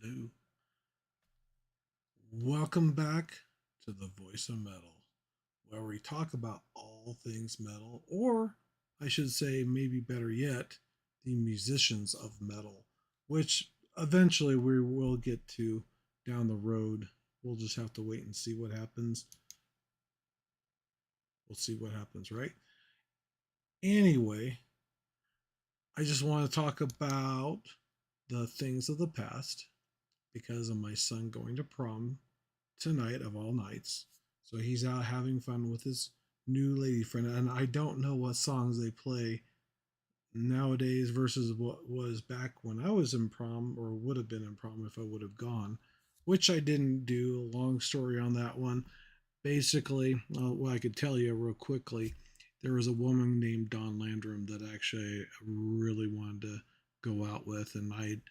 Hello. Welcome back to the Voice of Metal, where we talk about all things metal, or I should say, maybe better yet, the musicians of metal, which eventually we will get to down the road. We'll just have to wait and see what happens. We'll see what happens, right? Anyway, I just want to talk about the things of the past because of my son going to prom tonight of all nights. So he's out having fun with his new lady friend, and I don't know what songs they play nowadays versus what was back when I was in prom or would have been in prom if I would have gone, which I didn't do. Long story on that one. Basically, well, I could tell you real quickly. There was a woman named Dawn Landrum that actually really wanted to go out with, and I'd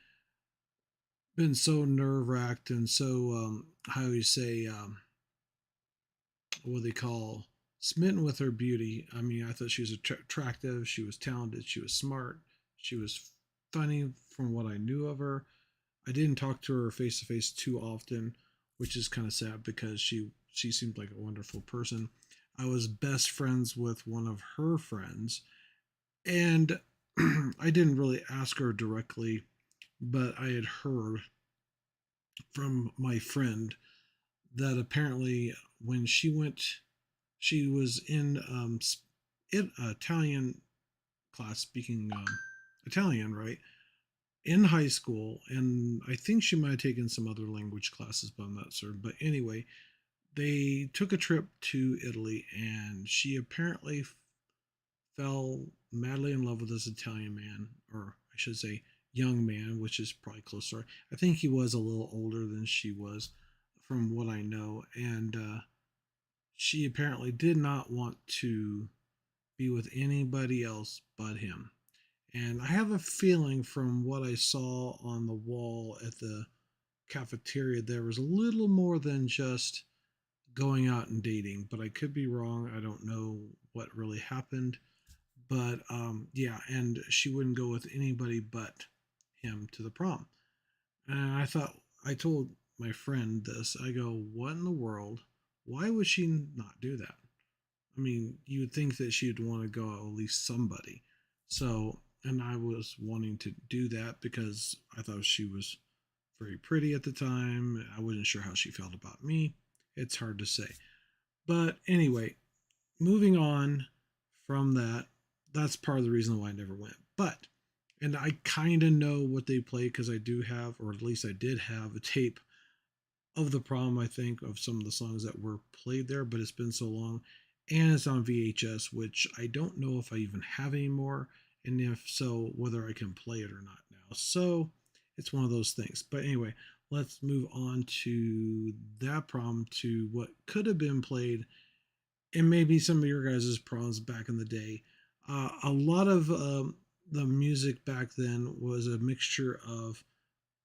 been so nerve wracked and so how do you say what they call smitten with her beauty. I mean, I thought she was attractive, she was talented, she was smart, she was funny from what I knew of her. I didn't talk to her face to face too often, which is kind of sad because she seemed like a wonderful person. I was best friends with one of her friends, and I didn't really ask her directly, but I had heard from my friend that apparently when she was in Italian class speaking Italian, right? In high school, and I think she might have taken some other language classes, but I'm not certain. But anyway, they took a trip to Italy, and she apparently fell madly in love with this Italian man, or I should say, young man, which is probably closer. I think he was a little older than she was, from what I know, and she apparently did not want to be with anybody else but him. And I have a feeling from what I saw on the wall at the cafeteria, there was a little more than just going out and dating, but I could be wrong. I don't know what really happened. But yeah, and she wouldn't go with anybody but him to the prom. And I thought, I told my friend this. I go, what in the world? Why would she not do that? I mean, you would think that she'd want to go at least somebody. So, and I was wanting to do that because I thought she was very pretty at the time. I wasn't sure how she felt about me. It's hard to say. But anyway, moving on from that, that's part of the reason why I never went. But, and I kind of know what they play because I do have, or at least I did have a tape of the prom, I think, of some of the songs that were played there, but it's been so long. And it's on VHS, which I don't know if I even have anymore. And if so, whether I can play it or not now. So it's one of those things. But anyway, let's move on to that prom to what could have been played and maybe some of your guys' proms back in the day. A lot of the music back then was a mixture of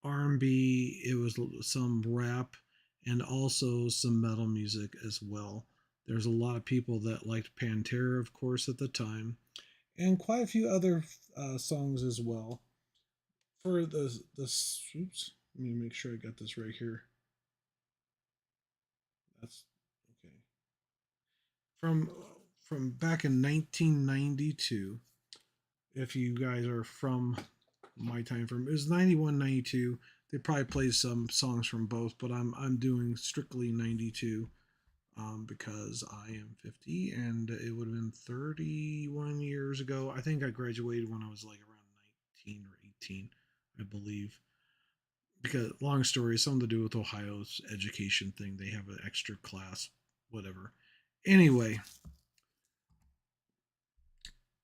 R&B, it was some rap, and also some metal music as well. There's a lot of people that liked Pantera, of course, at the time, and quite a few other songs as well. For the oops, let me make sure I got this right here. That's okay. From from back in 1992. If you guys are from my time frame, it was 91, 92. They probably played some songs from both, but I'm doing strictly 92 because I am 50 and it would have been 31 years ago. I think I graduated when I was like around 19 or 18, I believe. Because long story, something to do with Ohio's education thing. They have an extra class, whatever. Anyway,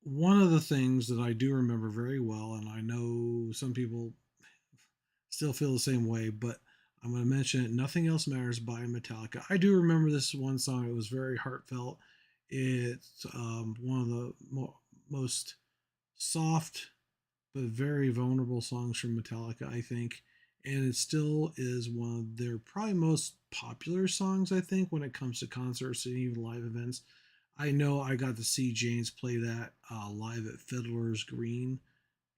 one of the things that I do remember very well, and I know some people still feel the same way, but I'm going to mention it. Nothing Else Matters by Metallica. I do remember this one song. It was very heartfelt. It's one of the most soft but very vulnerable songs from Metallica, I think. And it still is one of their probably most popular songs, I think, when it comes to concerts and even live events. I know I got to see James play that live at Fiddler's Green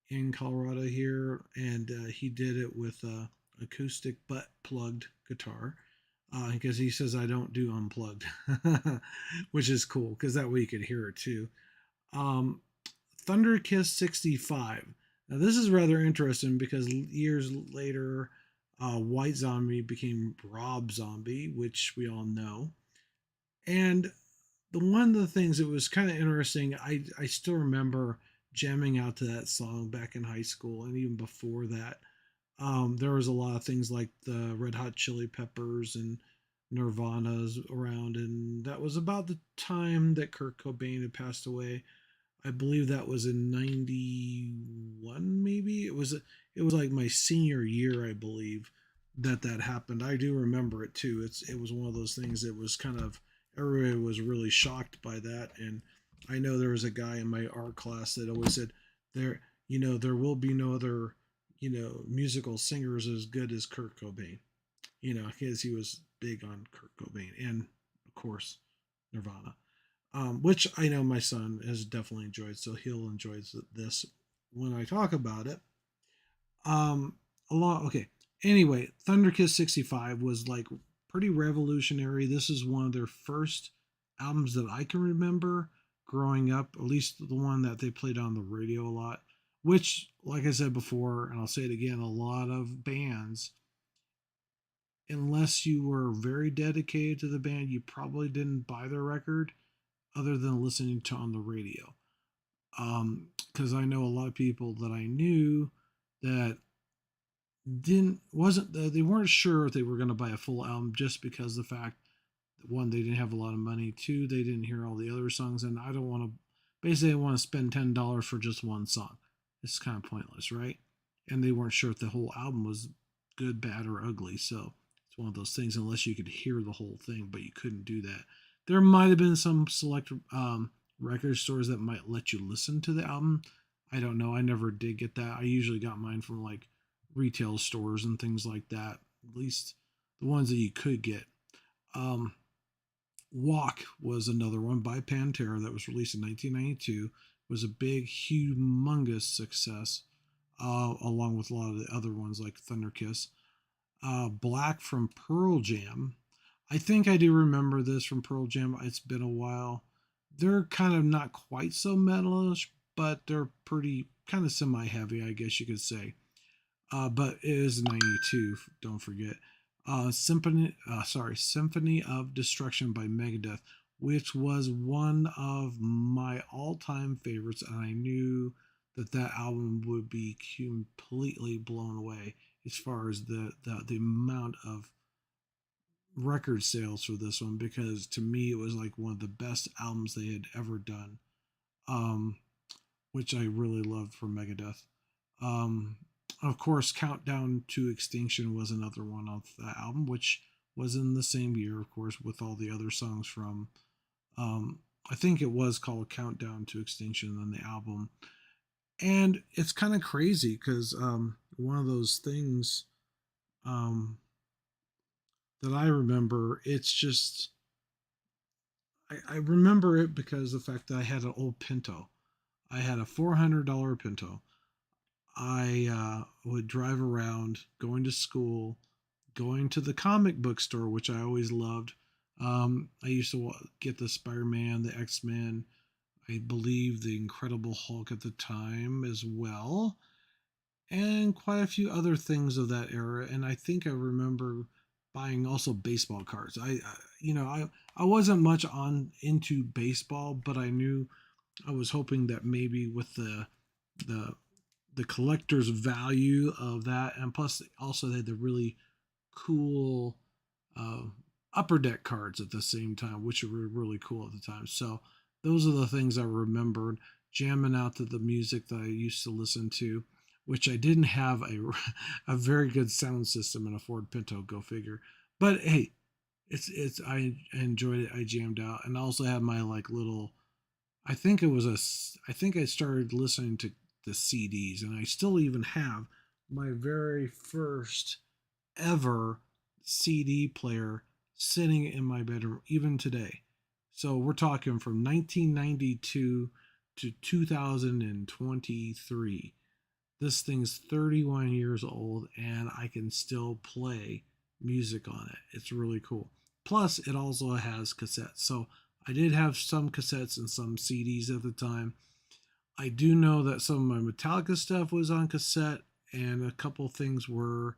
in Colorado here, and he did it with acoustic but plugged guitar, because he says I don't do unplugged, which is cool because that way you could hear it too. Um, Thunder Kiss 65. Now, this is rather interesting because years later, White Zombie became Rob Zombie, which we all know. And one of the things that was kind of interesting, I still remember jamming out to that song back in high school and even before that. There was a lot of things like the Red Hot Chili Peppers and Nirvana's around, and that was about the time that Kurt Cobain had passed away. I believe that was in '91, maybe it was like my senior year, I believe, that happened. I do remember it too. It was one of those things that was kind of everybody was really shocked by that, and I know there was a guy in my art class that always said there there will be no other musical singers as good as Kurt Cobain. Because he was big on Kurt Cobain and of course Nirvana, which I know my son has definitely enjoyed, so he'll enjoy this when I talk about it. A lot. Okay. Anyway, Thunder Kiss 65 was like pretty revolutionary. This is one of their first albums that I can remember growing up, at least the one that they played on the radio a lot, which, like I said before, and I'll say it again, a lot of bands, unless you were very dedicated to the band, you probably didn't buy their record other than listening to on the radio. Because I know a lot of people that I knew that didn't wasn't they weren't sure if they were going to buy a full album just because the fact that one, they didn't have a lot of money, two, they didn't hear all the other songs, and I don't want to basically want to spend $10 for just one song. It's kind of pointless, right? And they weren't sure if the whole album was good, bad, or ugly. So it's one of those things unless you could hear the whole thing, but you couldn't do that. There might have been some select record stores that might let you listen to the album. I don't know. I never did get that. I usually got mine from like retail stores and things like that. At least the ones that you could get. Um, Walk was another one by Pantera that was released in 1992. It was a big, humongous success, along with a lot of the other ones like Thunder Kiss. Black from Pearl Jam. I think I do remember this from Pearl Jam. It's been a while. They're kind of not quite so metalish, but they're pretty kind of semi-heavy, I guess you could say. But it is 92. Don't forget. Symphony of Destruction by Megadeth, which was one of my all-time favorites, and I knew that album would be completely blown away as far as the amount of record sales for this one, because to me it was like one of the best albums they had ever done, um, which I really loved for Megadeth. Um, of course, Countdown to Extinction was another one of the album, which was in the same year, of course, with all the other songs from. Um, I think it was called Countdown to Extinction on the album, and it's kind of crazy because one of those things um, that I remember. It's just I remember it because the fact that I had an old Pinto. I had a $400 Pinto. I would drive around going to school, going to the comic book store, which I always loved. I used to get the Spider Man, the X Men, I believe the Incredible Hulk at the time as well, and quite a few other things of that era. And I think I remember buying also baseball cards. I wasn't much on into baseball, but I knew I was hoping that maybe with the the collector's value of that, and plus also they had the really cool uh, upper deck cards at the same time, which were really cool at the time. So those are the things I remembered jamming out to the music that I used to listen to, which I didn't have a very good sound system in a Ford Pinto. Go figure. But hey, it's I enjoyed it. I jammed out, and I also had my like little. I think it was a. I think I started listening to the CDs, and I still even have my very first ever CD player sitting in my bedroom even today. So we're talking from 1992 to 2023. This thing's 31 years old and I can still play music on it. It's really cool. Plus, it also has cassettes. So I did have some cassettes and some CDs at the time. I do know that some of my Metallica stuff was on cassette, and a couple things were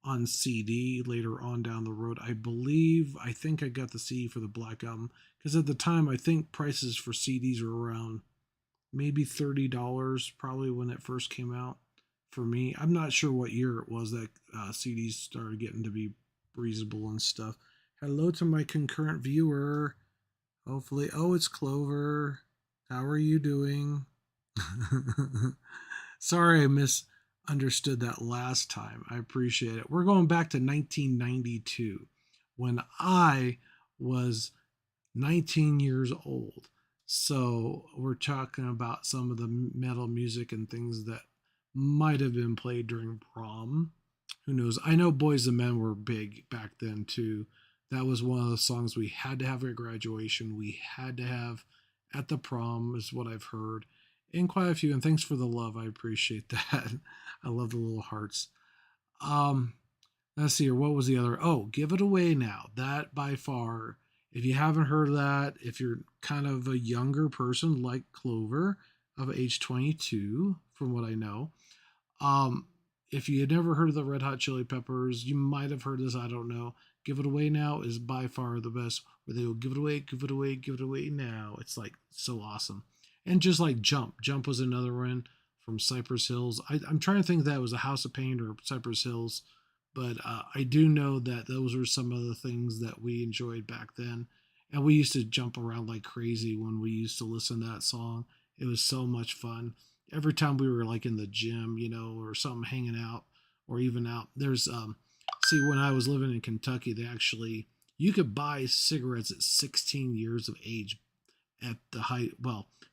on CD later on down the road. I think I got the CD for the Black Album because at the time I think prices for CDs were around maybe $30 probably when it first came out for me. I'm not sure what year it was that CDs started getting to be reasonable and stuff. Hello to my concurrent viewer. Hopefully, oh, it's Clover. How are you doing? Sorry, I misunderstood that last time. I appreciate it. We're going back to 1992 when I was 19 years old. So we're talking about some of the metal music and things that might have been played during prom. Who knows? I know Boys and Men were big back then too. That was one of the songs we had to have at graduation. We had to have at the prom, is what I've heard. And quite a few. And thanks for the love. I appreciate that. I love the little hearts. Um, let's see here. What was the other? Oh, Give It Away Now. That by far, if you haven't heard of that, if you're kind of a younger person like Clover of age 22, from what I know, um, if you had never heard of the Red Hot Chili Peppers, you might have heard this. I don't know. Give It Away Now is by far the best. Where they go, give it away, give it away, give it away now. It's like so awesome. And just like Jump. Jump was another one from Cypress Hills. I'm trying to think if that was a House of Pain or Cypress Hills, but I do know that those were some of the things that we enjoyed back then. And we used to jump around like crazy when we used to listen to that song. It was so much fun every time we were like in the gym, or something hanging out or even out. There's see when I was living in Kentucky, they actually you could buy cigarettes at 16 years of age at the height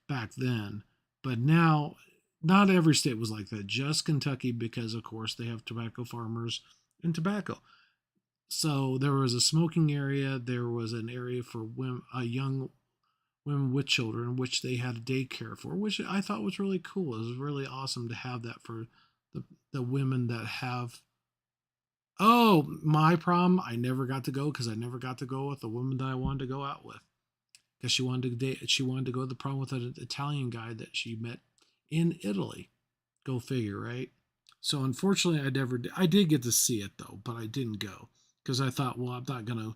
back then. But now not every state was like that, just Kentucky because of course they have tobacco farmers and tobacco. So there was a smoking area, there was an area for women, young women with children, which they had a daycare for, which I thought was really cool. It was really awesome to have that for the women that have. Oh, my prom, I never got to go because I never got to go with the woman that I wanted to go out with because she wanted to date. She wanted to go to the prom with an Italian guy that she met in Italy. Go figure, right? So unfortunately, I never. I did get to see it though, but I didn't go because I thought, well, I'm not gonna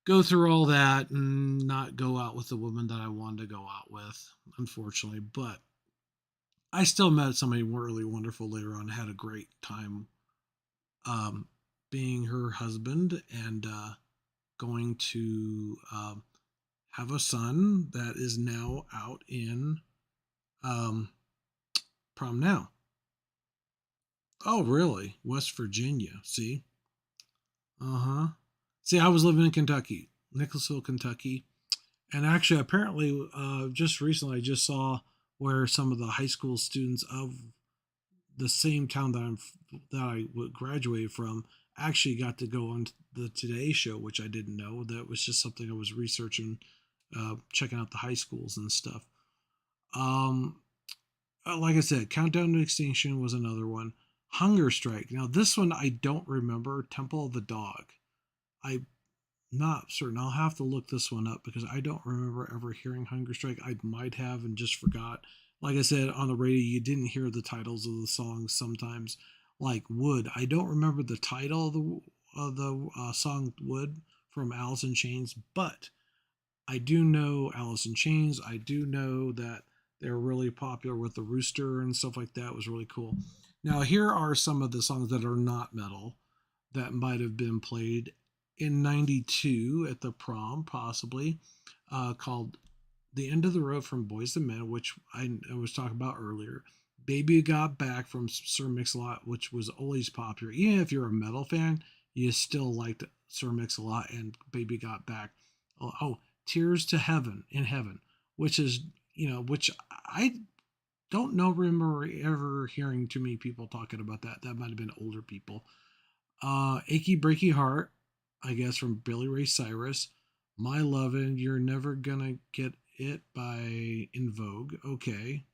go through all that and not go out with the woman that I wanted to go out with, unfortunately. But I still met somebody really wonderful later on, had a great time um, being her husband and going to have a son that is now out in um, prom now. Oh, really? West Virginia. See? Uh huh. See, I was living in Kentucky, Nicholasville, Kentucky. And actually, apparently, just recently, I just saw where some of the high school students of the same town that I graduated from actually got to go on the Today Show, which I didn't know. That was just something I was researching, checking out the high schools and stuff. Um, like I said, Countdown to Extinction was another one. Hunger Strike. Now this one I don't remember. Temple of the Dog. I not certain. I'll have to look this one up because I don't remember ever hearing Hunger Strike. I might have and just forgot. Like I said, on the radio, you didn't hear the titles of the songs sometimes. Like Wood. I don't remember the title of the song Wood from Alice in Chains, but I do know Alice in Chains. I do know that they're really popular with the rooster and stuff like that. It was really cool. Now, here are some of the songs that are not metal that might have been played in 92 at the prom, possibly, called The End of the Road from Boys and Men, which I was talking about earlier. Baby Got Back from Sir Mix-a-Lot, which was always popular. Even if you're a metal fan, you still liked Sir Mix-a-Lot and Baby Got Back. Oh, Tears to Heaven in Heaven, which is, which I don't know, remember ever hearing too many people talking about that. That might have been older people. Achy Breaky Heart, I guess, from Billy Ray Cyrus. My Lovin', You're Never Gonna Get It by In Vogue. Okay.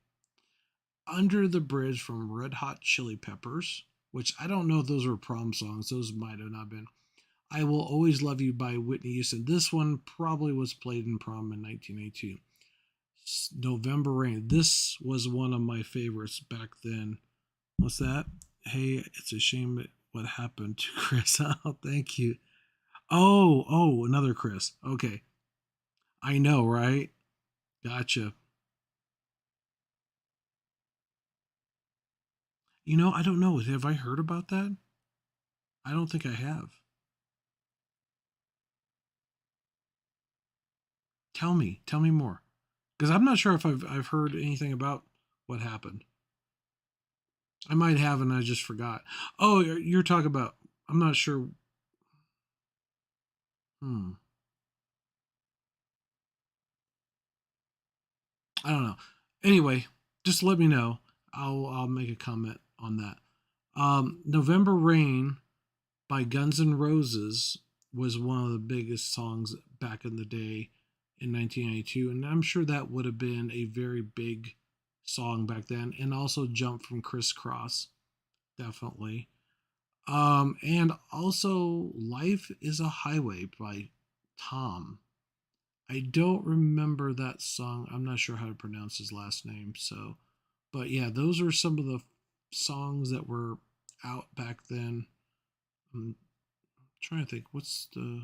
Under the Bridge from Red Hot Chili Peppers, which I don't know if those were prom songs. Those might have not been. I Will Always Love You by Whitney Houston. This one probably was played in prom in 1982. November Rain. This was one of my favorites back then. What's that? Hey, it's a shame that what happened to Chris. Oh, thank you. Oh, another Chris. Okay. I know, right? Gotcha. I don't know. Have I heard about that? I don't think I have. Tell me more. Because I'm not sure if I've heard anything about what happened. I might have, and I just forgot. Oh, you're talking about. I'm not sure. Hmm. I don't know. Anyway, just let me know. I'll make a comment on that. November Rain by Guns N' Roses was one of the biggest songs back in the day in 1992, and I'm sure that would have been a very big song back then. And also Jump from Crisscross, definitely. And also Life is a Highway by Tom. I don't remember that song. I'm not sure how to pronounce his last name. So, but yeah, those are some of the songs that were out back then. I'm trying to think. What's the.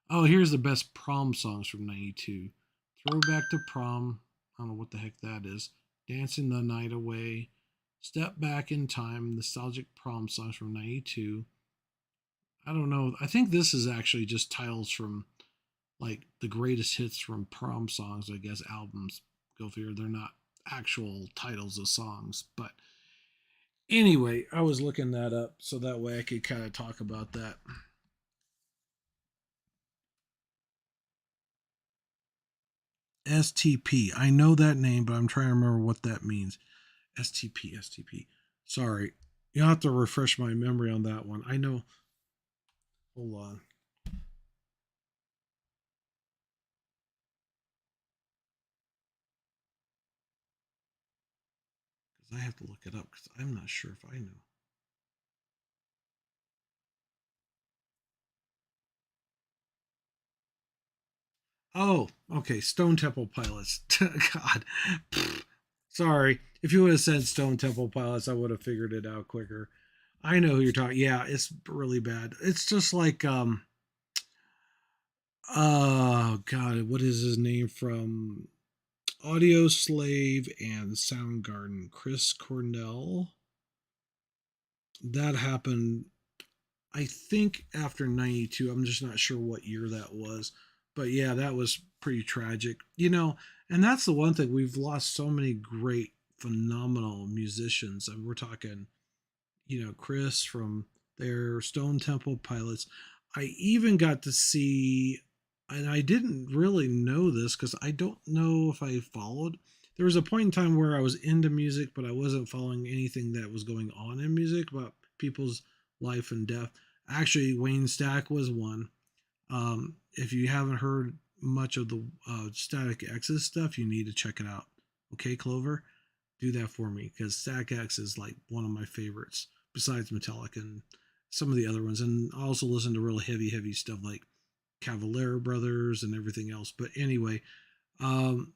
Oh, here's the best prom songs from 92. Throwback to Prom. I don't know what the heck that is. Dancing the Night Away. Step Back in Time. Nostalgic Prom songs from 92. I don't know. I think this is actually just titles from like the greatest hits from prom songs, I guess, albums. Go figure. They're not actual titles of songs. But anyway, I was looking that up so that way I could kind of talk about that. STP. I know that name, but I'm trying to remember what that means. STP, STP. Sorry. You'll have to refresh my memory on that one. I know. Hold on. Because I have to look it up because I'm not sure if I know. Oh, okay. Stone Temple Pilots. God. Sorry. If you would have said Stone Temple Pilots, I would have figured it out quicker. I know who you're talking. Yeah, it's really bad. It's just like oh god, what is his name from Audio Slave and Soundgarden? Chris Cornell. That happened I think after 92. I'm just not sure what year that was. But yeah, that was pretty tragic. And that's the one thing we've lost so many great phenomenal musicians. I mean, we're talking Chris from their Stone Temple Pilots. I even got to see, and I didn't really know this because I don't know if I followed. There was a point in time where I was into music, but I wasn't following anything that was going on in music about people's life and death. Actually, Wayne Stack was one. If you haven't heard much of the Static X's stuff, you need to check it out. Okay, Clover? Do that for me because Static X is like one of my favorites besides Metallica and some of the other ones. And I also listen to real heavy stuff like Cavalier Brothers and everything else. But anyway, um,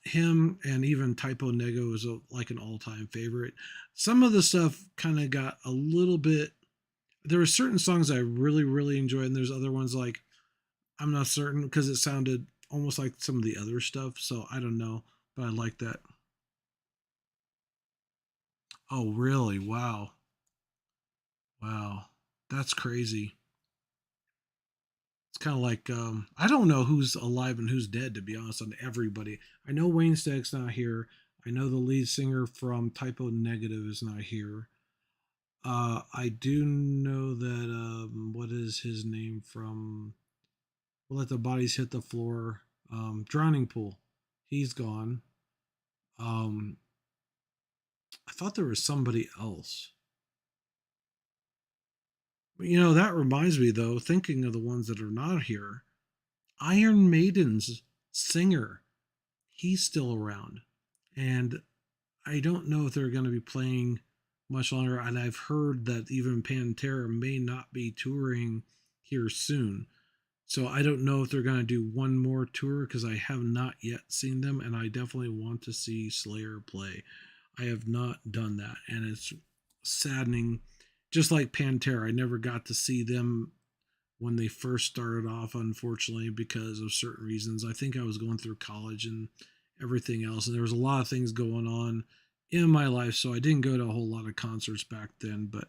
him and even Typo Nego is like an all-time favorite. Some of the stuff kind of got a little bit. There were certain songs I really enjoyed, and there's other ones like I'm not certain because it sounded almost like some of the other stuff. So I don't know, but I like that. Oh, really? Wow. Wow. That's crazy. It's kind of like I don't know who's alive and who's dead to be honest on everybody. I know Wayne Stack's not here. I know the lead singer from Typo Negative is not here. I do know that what is his name from We'll Let the Bodies Hit the Floor? Drowning Pool. He's gone. Um, I thought there was somebody else. But, that reminds me though. Thinking of the ones that are not here, Iron Maiden's singer, he's still around. And I don't know if they're going to be playing much longer, and I've heard that even Pantera may not be touring here soon. So I don't know if they're going to do one more tour because I have not yet seen them, and I definitely want to see Slayer play. I have not done that, and it's saddening. Just like Pantera, I never got to see them when they first started off, unfortunately, because of certain reasons. I think I was going through college and everything else, and there was a lot of things going on in my life, so I didn't go to a whole lot of concerts back then. But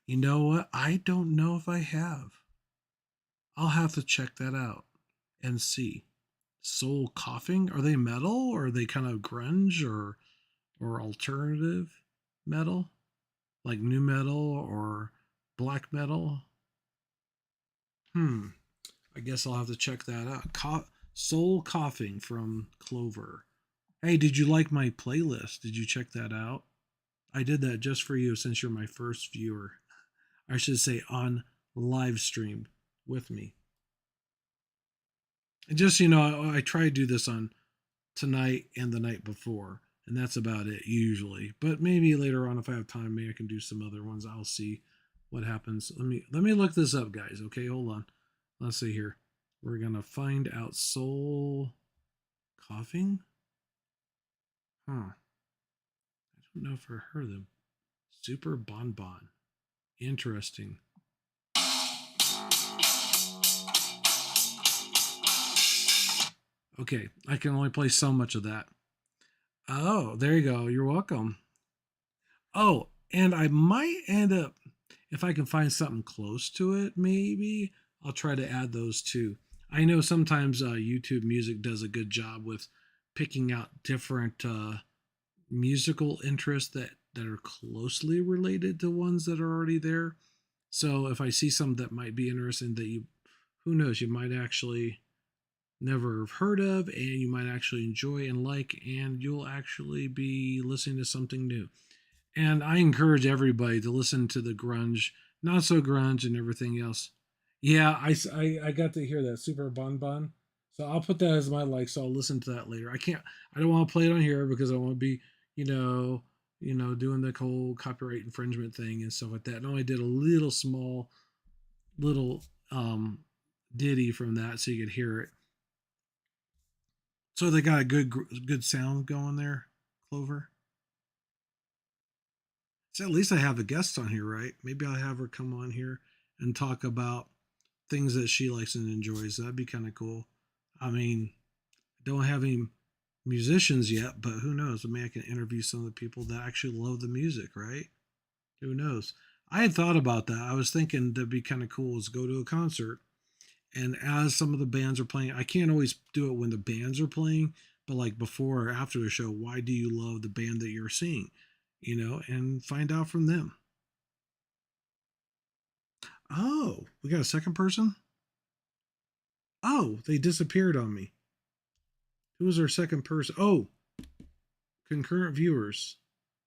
you know what? I don't know if I have. I'll have to check that out and see. Soul Coughing? Are they metal or are they kind of grunge or alternative metal? Like new metal or black metal? Hmm. I guess I'll have to check that out. Soul Coughing from Clover. Hey, did you like my playlist? Did you check that out? I did that just for you since you're my first viewer. I should say on live stream with me. And just I try to do this on tonight and the night before, and that's about it usually. But maybe later on, if I have time, maybe I can do some other ones. I'll see what happens. Let me look this up, guys. Okay, hold on. Let's see here. We're gonna find out Soul Coughing. Huh. I don't know if I heard them. Super Bon Bon. Interesting. Okay, I can only play so much of that. Oh, there you go. You're welcome. Oh, and I might end up, if I can find something close to it, maybe I'll try to add those too. I know sometimes YouTube Music does a good job with picking out different musical interests that are closely related to ones that are already there. So if I see some that might be interesting that who knows, you might actually never have heard of and you might actually enjoy and like, and you'll actually be listening to something new. And I encourage everybody to listen to the grunge, not so grunge, and everything else. Yeah, I got to hear that Super Bon Bon. So I'll put that as my like. So I'll listen to that later. I don't want to play it on here because I want to be, you know, doing the whole copyright infringement thing and stuff like that. And I only did a little small, little ditty from that so you could hear it. So they got a good sound going there, Clover. So at least I have a guest on here, right? Maybe I'll have her come on here and talk about things that she likes and enjoys. That'd be kind of cool. I mean, don't have any musicians yet, but who knows? Maybe I can interview some of the people that actually love the music, right? Who knows? I had thought about that. I was thinking that'd be kind of cool is go to a concert and as some of the bands are playing, I can't always do it when the bands are playing, but like before or after the show, why do you love the band that you're seeing? And find out from them. Oh, we got a second person? Oh, they disappeared on me. Who was our second person? Oh, concurrent viewers.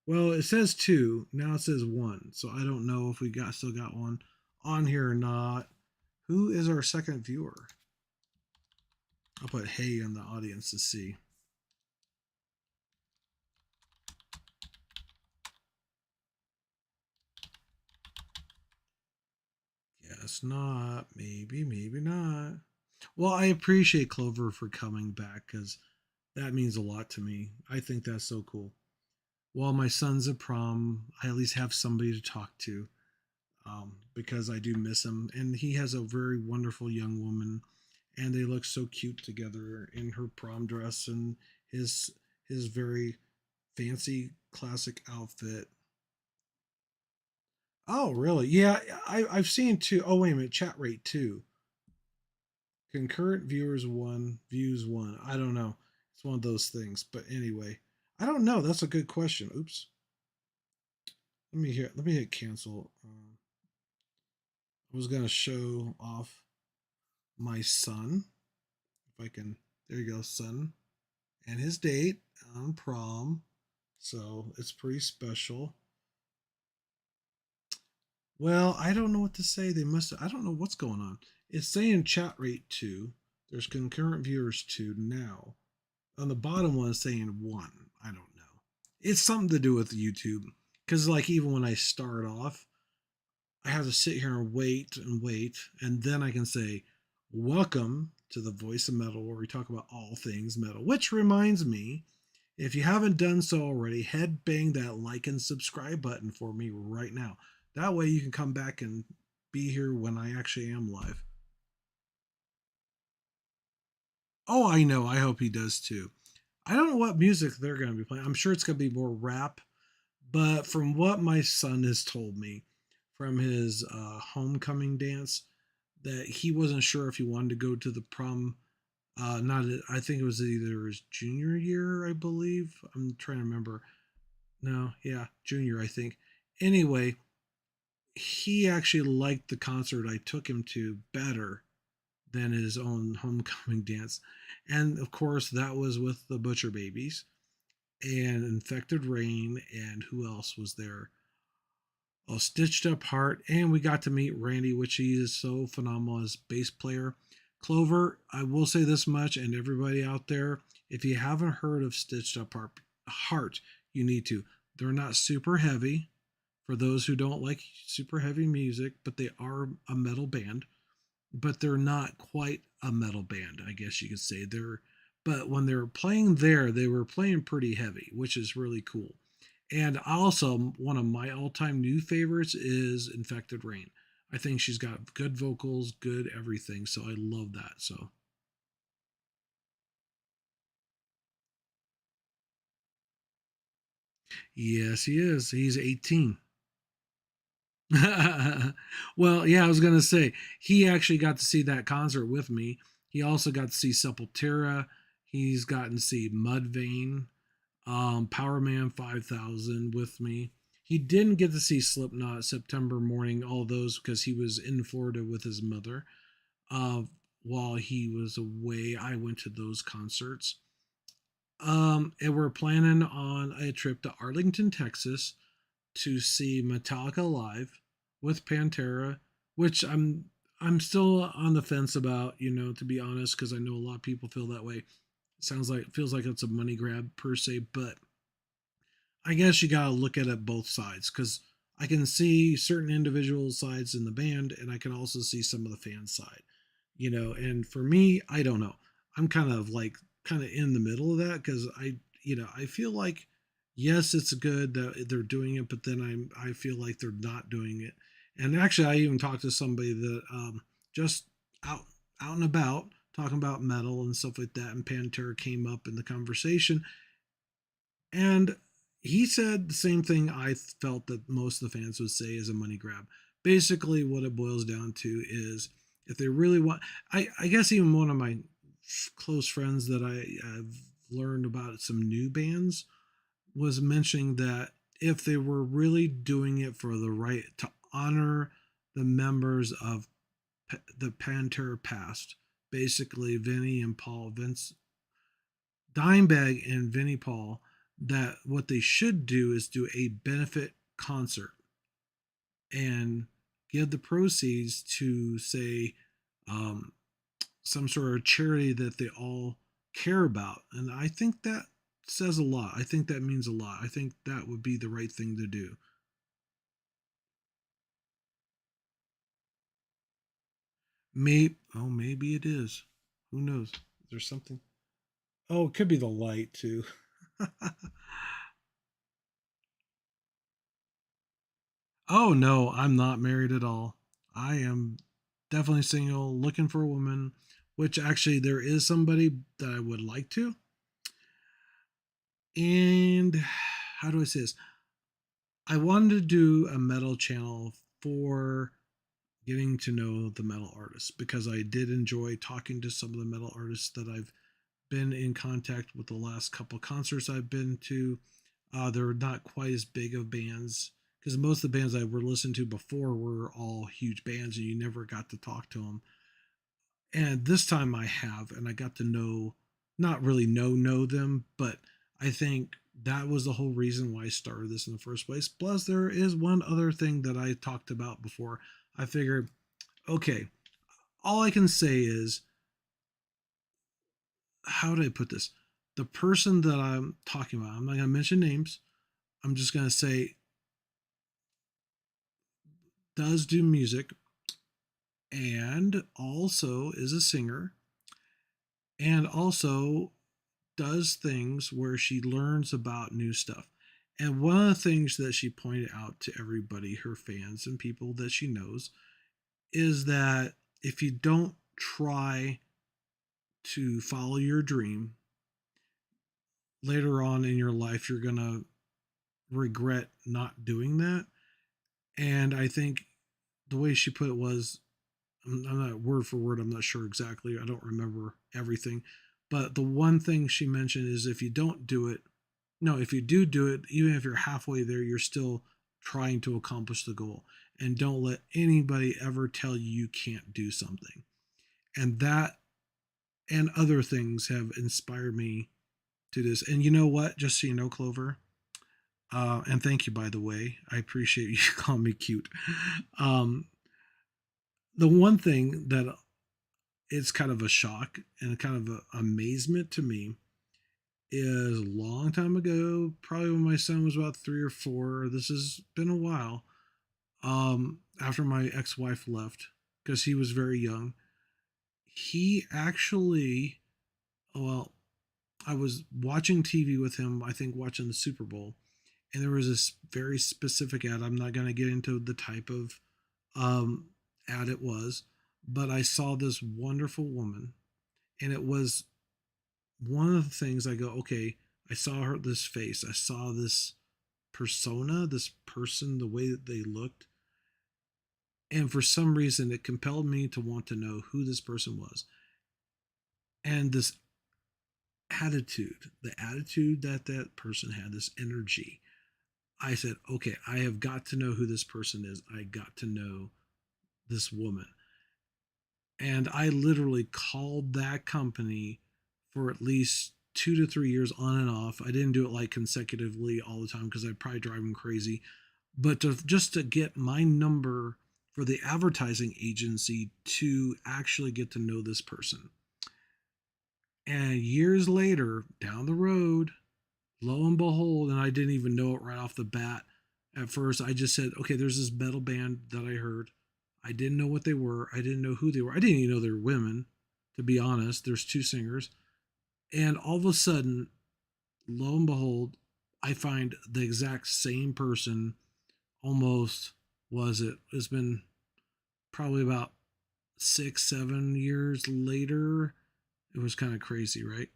Well, it says two. Now it says one. So I don't know if we still got one on here or not. Who is our second viewer? I'll put hey in the audience to see. Guess not. Maybe not. Well, I appreciate Clover for coming back because that means a lot to me. I think that's so cool. While my son's at prom, I at least have somebody to talk to because I do miss him. And he has a very wonderful young woman, and they look so cute together in her prom dress and his his very fancy classic outfit. Oh, really? Yeah, I've seen two. Oh, wait a minute. Chat rate two. Concurrent viewers one, views one. I don't know. It's one of those things. But anyway, I don't know. That's a good question. Oops. Let me hit cancel. I was gonna show off my son. If I can, there you go, son, and his date on prom. So it's pretty special. Well, I don't know what to say. I don't know what's going on. It's saying chat rate two. There's concurrent viewers two now. On the bottom one is saying one. I don't know. It's something to do with YouTube. Because, like, even when I start off, I have to sit here and wait, and then I can say, "Welcome to the Voice of Metal," where we talk about all things metal. Which reminds me, if you haven't done so already, head bang that like and subscribe button for me right now. That way you can come back and be here when I actually am live. Oh, I know. I hope he does too. I don't know what music they're going to be playing. I'm sure it's going to be more rap, but from what my son has told me from his homecoming dance, that he wasn't sure if he wanted to go to the prom. Not, I think it was either his junior year, I believe. I'm trying to remember. No, yeah, junior, I think. Anyway, he actually liked the concert I took him to better than his own homecoming dance. And of course, that was with the Butcher Babies and Infected Rain, and who else was there? Oh, Stitched Up Heart, and we got to meet Randy, which he is so phenomenal as bass player. Clover, I will say this much, and everybody out there, if you haven't heard of Stitched Up Heart, you need to. They're not super heavy for those who don't like super heavy music, but they are a metal band. But they're not quite a metal band, I guess you could say. But when they were playing there, they were playing pretty heavy, which is really cool. And also, one of my all-time new favorites is Infected Rain. I think she's got good vocals, good everything, so I love that. So yes, he is. He's 18. Well, yeah, I was gonna say he actually got to see that concert with me. He also got to see Sepultura. He's gotten to see Mudvayne, Power Man 5000 with me. He didn't get to see Slipknot September Morning, all those because he was in Florida with his mother. Uh, while he was away, I went to those concerts. And we're planning on a trip to Arlington, Texas, to see Metallica live with Pantera, which I'm still on the fence about, to be honest, because I know a lot of people feel that way. It feels like it's a money grab per se, but I guess you gotta look at it both sides because I can see certain individual sides in the band, and I can also see some of the fan side, And for me, I don't know. I'm kind of in the middle of that because I feel like yes, it's good that they're doing it, but then I feel like they're not doing it. And actually, I even talked to somebody that just out out and about talking about metal and stuff like that, and Pantera came up in the conversation, and he said the same thing I felt that most of the fans would say is a money grab. Basically, what it boils down to is if they really want, I guess even one of my close friends that have learned about some new bands was mentioning that if they were really doing it for the right to honor the members of the Pantera past, basically Vinny and Paul, Dimebag and Vinnie Paul, that what they should do is do a benefit concert and give the proceeds to, say, um, some sort of charity that they all care about. And I think that says a lot. I think that means a lot. I think that would be the right thing to do. Maybe it is. Who knows? There's something. Oh, it could be the light too. Oh no, I'm not married at all. I am definitely single, looking for a woman, which actually there is somebody that I would like to. And how do I say this? I wanted to do a metal channel for getting to know the metal artists because I did enjoy talking to some of the metal artists that I've been in contact with the last couple concerts I've been to. They're not quite as big of bands because most of the bands I were listening to before were all huge bands and you never got to talk to them. And this time I have, and I got to know, not really know them, but I think that was the whole reason why I started this in the first place. Plus, there is one other thing that I talked about before. I figured, okay, all I can say is, how do I put this? The person that I'm talking about, I'm not going to mention names, I'm just going to say, does do music and also is a singer and also does things where she learns about new stuff. And one of the things that she pointed out to everybody, her fans and people that she knows, is that if you don't try to follow your dream, later on in your life, you're going to regret not doing that. And I think the way she put it was, I'm not word for word, I'm not sure exactly, I don't remember everything. But the one thing she mentioned is if you don't do it, no, if you do it, even if you're halfway there, you're still trying to accomplish the goal. And don't let anybody ever tell you you can't do something. And that and other things have inspired me to this. And you know what? Just so you know, Clover, and thank you, by the way. I appreciate you calling me cute. Um, the one thing that it's kind of a shock and kind of an amazement to me is a long time ago, probably when my son was about 3 or 4. This has been a while. After my ex-wife left, because he was very young, he actually, well, I was watching TV with him. I think watching the Super Bowl, and there was this very specific ad. I'm not going to get into the type of um, ad it was, but I saw this wonderful woman, and it was one of the things I go, okay, I saw her this face, I saw this persona, this person, the way that they looked, and for some reason it compelled me to want to know who this person was, and this attitude, the attitude that that person had, this energy. I said, okay, I have got to know who this person is. I got to know this woman. And I literally called that company for at least 2 to 3 years on and off. I didn't do it like consecutively all the time because I'd probably drive them crazy. But just to get my number for the advertising agency to actually get to know this person. And years later, down the road, lo and behold, and I didn't even know it right off the bat. At first, I just said, okay, there's this metal band that I heard. I didn't know what they were. I didn't know who they were. I didn't even know they were women, to be honest. There's two singers. And all of a sudden, lo and behold, I find the exact same person almost, was it? It's been probably about 6, 7 years later. It was kind of crazy, right?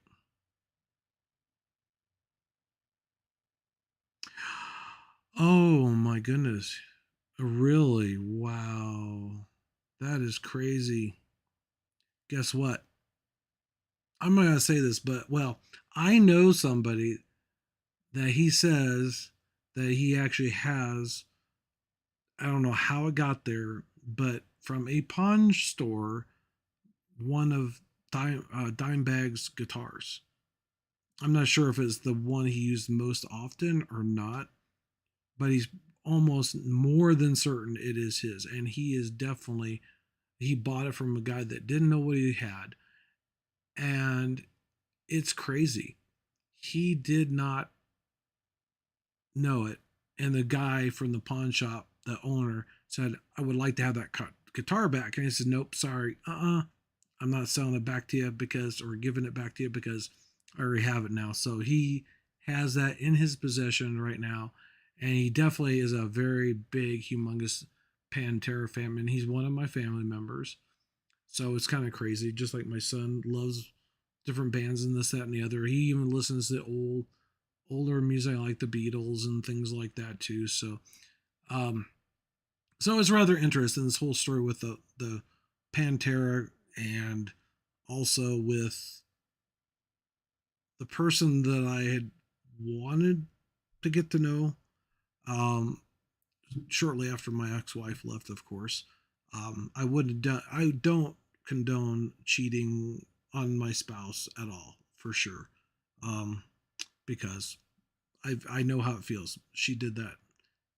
Oh my goodness. Really? Wow. That is crazy. Guess what? I'm not going to say this, but well, I know somebody that he says that he actually has. I don't know how it got there, but from a pawn store, one of Dimebag's guitars. I'm not sure if it's the one he used most often or not, but he's almost more than certain it is his. And he is definitely, he bought it from a guy that didn't know what he had. And it's crazy. He did not know it. And the guy from the pawn shop, the owner, said, I would like to have that guitar back. And he said, nope, sorry. I'm not selling it back to you because, or giving it back to you because I already have it now. So he has that in his possession right now. And he definitely is a very big, humongous Pantera fan. And he's one of my family members. So it's kind of crazy. Just like my son loves different bands and this, that, and the other. He even listens to older music like the Beatles and things like that too. Um, so it's rather interesting, this whole story with the Pantera, and also with the person that I had wanted to get to know. Um, Shortly after my ex-wife left, of course. I wouldn't. I don't condone cheating on my spouse at all, for sure, um, because I know how it feels. She did that,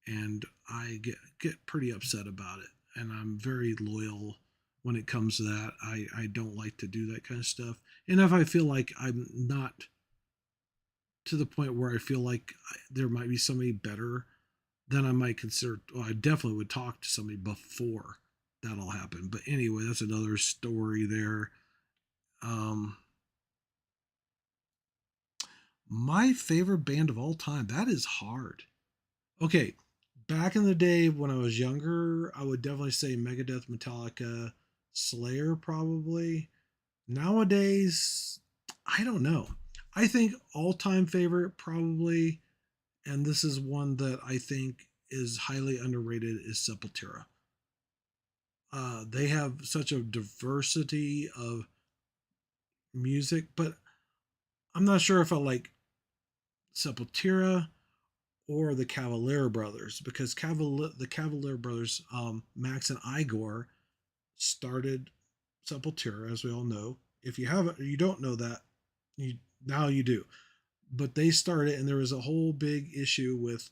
and I get pretty upset about it. And I'm very loyal when it comes to that. I don't like to do that kind of stuff. And if I feel like I'm not to the point where I feel like there might be somebody better, then I might consider. Well, I definitely would talk to somebody before that all happened. But anyway, that's another story there. Um, my favorite band of all time. That is hard. Okay, back in the day when I was younger, I would definitely say Megadeth, Metallica, Slayer, probably. Nowadays, I don't know. I think all time favorite, probably, and this is one that I think is highly underrated, is Sepultura. They have such a diversity of music, but I'm not sure if I like Sepultura or the Cavalier Brothers, because the Cavalier Brothers, Max and Igor, started Sepultura, as we all know. If you don't know that, you now you do. But they started, and there was a whole big issue with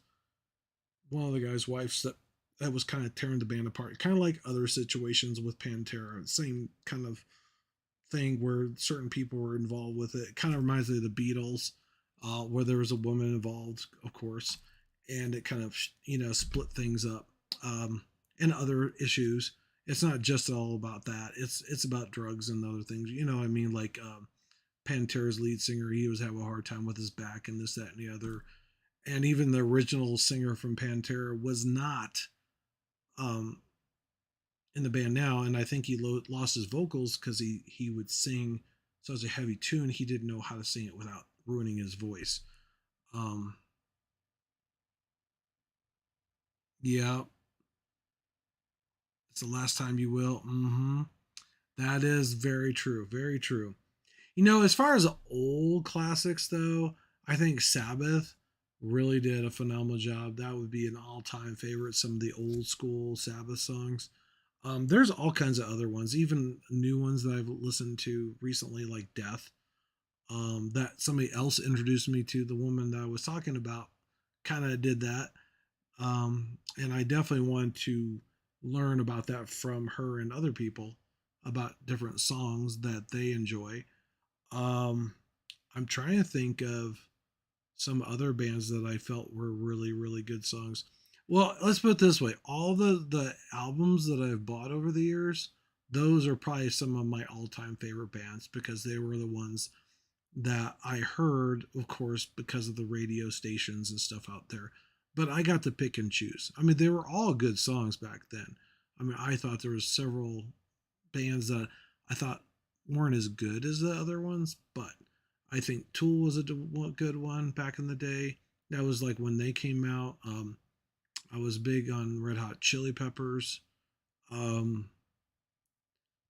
one of the guy's wives that was kind of tearing the band apart, kind of like other situations with Pantera, same kind of thing where certain people were involved with it. It kind of reminds me of the Beatles, where there was a woman involved, of course, and it kind of split things up, and other issues. It's not just all about that. It's about drugs and other things. You know, what I mean, like Pantera's lead singer, he was having a hard time with his back and this, that, and the other. And even the original singer from Pantera was not um, in the band now, and I think he lost his vocals because he would sing such a heavy tune he didn't know how to sing it without ruining his voice. Um, yeah, it's the last time you will. Mm-hmm. That is very true. Very true. You know, as far as old classics though, I think Sabbath really did a phenomenal job. That would be an all-time favorite. Some of the old school Sabbath songs. There's all kinds of other ones, even new ones that I've listened to recently, like Death. That somebody else introduced me to. The woman that I was talking about kind of did that. And I definitely want to learn about that from her and other people about different songs that they enjoy. Um, I'm trying to think of some other bands that I felt were really, really good songs. Well, let's put it this way: all the albums that I've bought over the years, those are probably some of my all time favorite bands because they were the ones that I heard, of course, because of the radio stations and stuff out there. But I got to pick and choose. I mean, they were all good songs back then. I mean, I thought there was several bands that I thought weren't as good as the other ones, but I think Tool was a good one back in the day. That was like when they came out. I was big on Red Hot Chili Peppers. Um,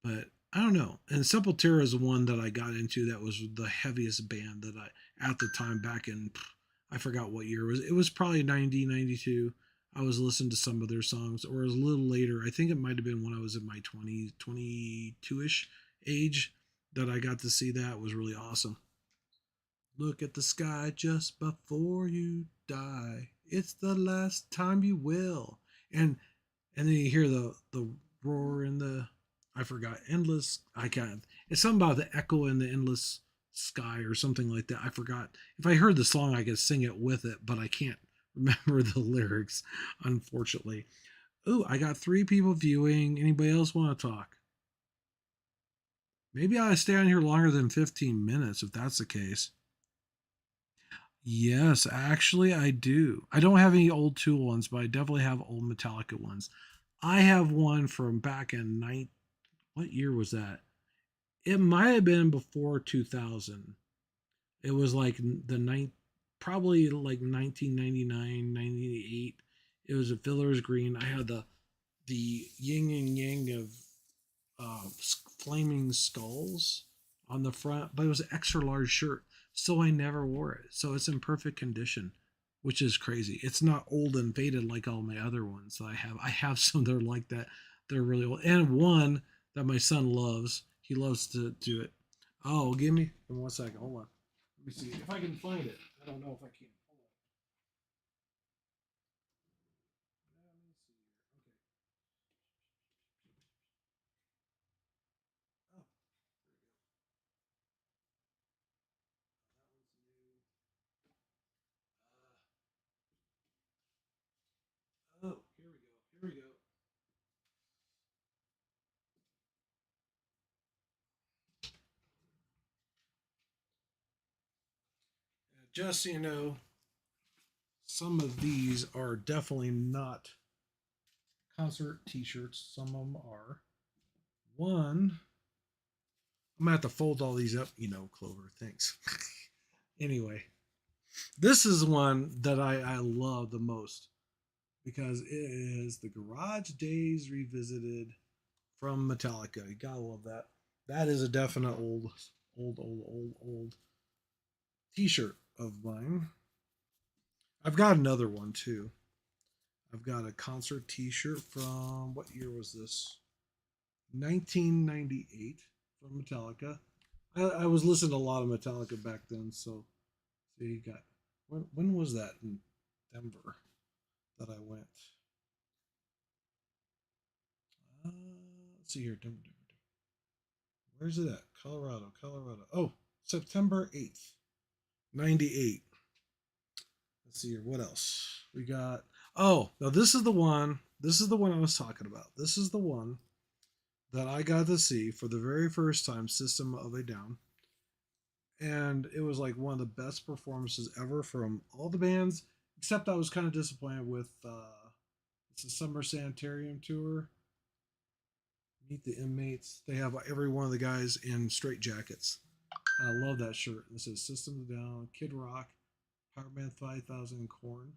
but I don't know. And Sepultura is one that I got into that was the heaviest band that I at the time back in I forgot what year it was. It was probably 90 92. I was listening to some of their songs, or it was a little later. I think it might have been when I was in my 20 22ish age that I got to see that. It was really awesome. Look at the sky just before you die. It's the last time you will. And then you hear the roar in the I forgot endless. I can't. It's something about the echo in the endless sky or something like that. I forgot. If I heard the song, I could sing it with it, but I can't remember the lyrics, unfortunately. Oh, I got three people viewing. Anybody else want to talk? Maybe I stay on here longer than 15 minutes if that's the case. Yes, actually, I do. I don't have any old Tool ones, but I definitely have old Metallica ones. I have one from back in what year was that? It might have been before 2000. It was like the ninth, probably like 1999, 98. It was a Filler's Green. I had the yin and yang of flaming skulls on the front, but it was an extra large shirt, so I never wore it. So it's in perfect condition, which is crazy. It's not old and faded like all my other ones that I have. I have some that are like that. They're really old, and one that my son loves. He loves to do it. Oh, give me 1 second. Hold on. Let me see if I can find it. I don't know if I can. Hold on. Let me see here. Okay. Oh, there we go. That one's new. just so you know, some of these are definitely not concert t-shirts. Some of them are. One, I'm gonna have to fold all these up, Clover. Thanks. Anyway, this is one that I love the most because it is the Garage Days Revisited from Metallica. You gotta love that. That is a definite old t-shirt of mine. I've got another one too. I've got a concert t-shirt from what year was this? 1998 from Metallica. I was listening to a lot of Metallica back then, so you got when was that in Denver that I went? Let's see here, Denver. Where's it at? Colorado. Oh, September 8th, 98. Let's see here. What else? We got. Oh, now this is the one. This is the one I was talking about. This is the one that I got to see for the very first time, System of a Down. And it was like one of the best performances ever from all the bands, except I was kind of disappointed with it's the Summer Sanitarium tour. Meet the Inmates. They have every one of the guys in straight jackets. I love that shirt. This is System of a Down, Kid Rock, Power Man 5000, Corn.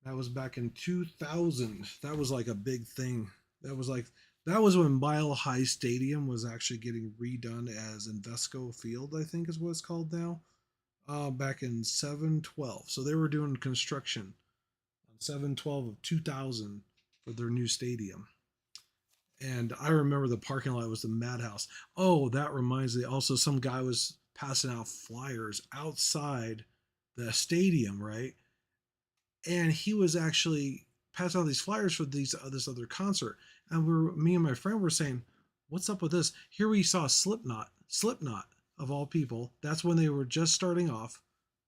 That was back in 2000. That was like a big thing. That was when Mile High Stadium was actually getting redone as Invesco Field, I think is what it's called now. Back in 7/12. So they were doing construction on 7/12 of 2000 for their new stadium. And I remember the parking lot was the madhouse. Oh, that reminds me. Also, some guy was passing out flyers outside the stadium, right? And he was actually passing out these flyers for this other concert. And me and my friend were saying, "What's up with this?" Here we saw Slipknot of all people. That's when they were just starting off,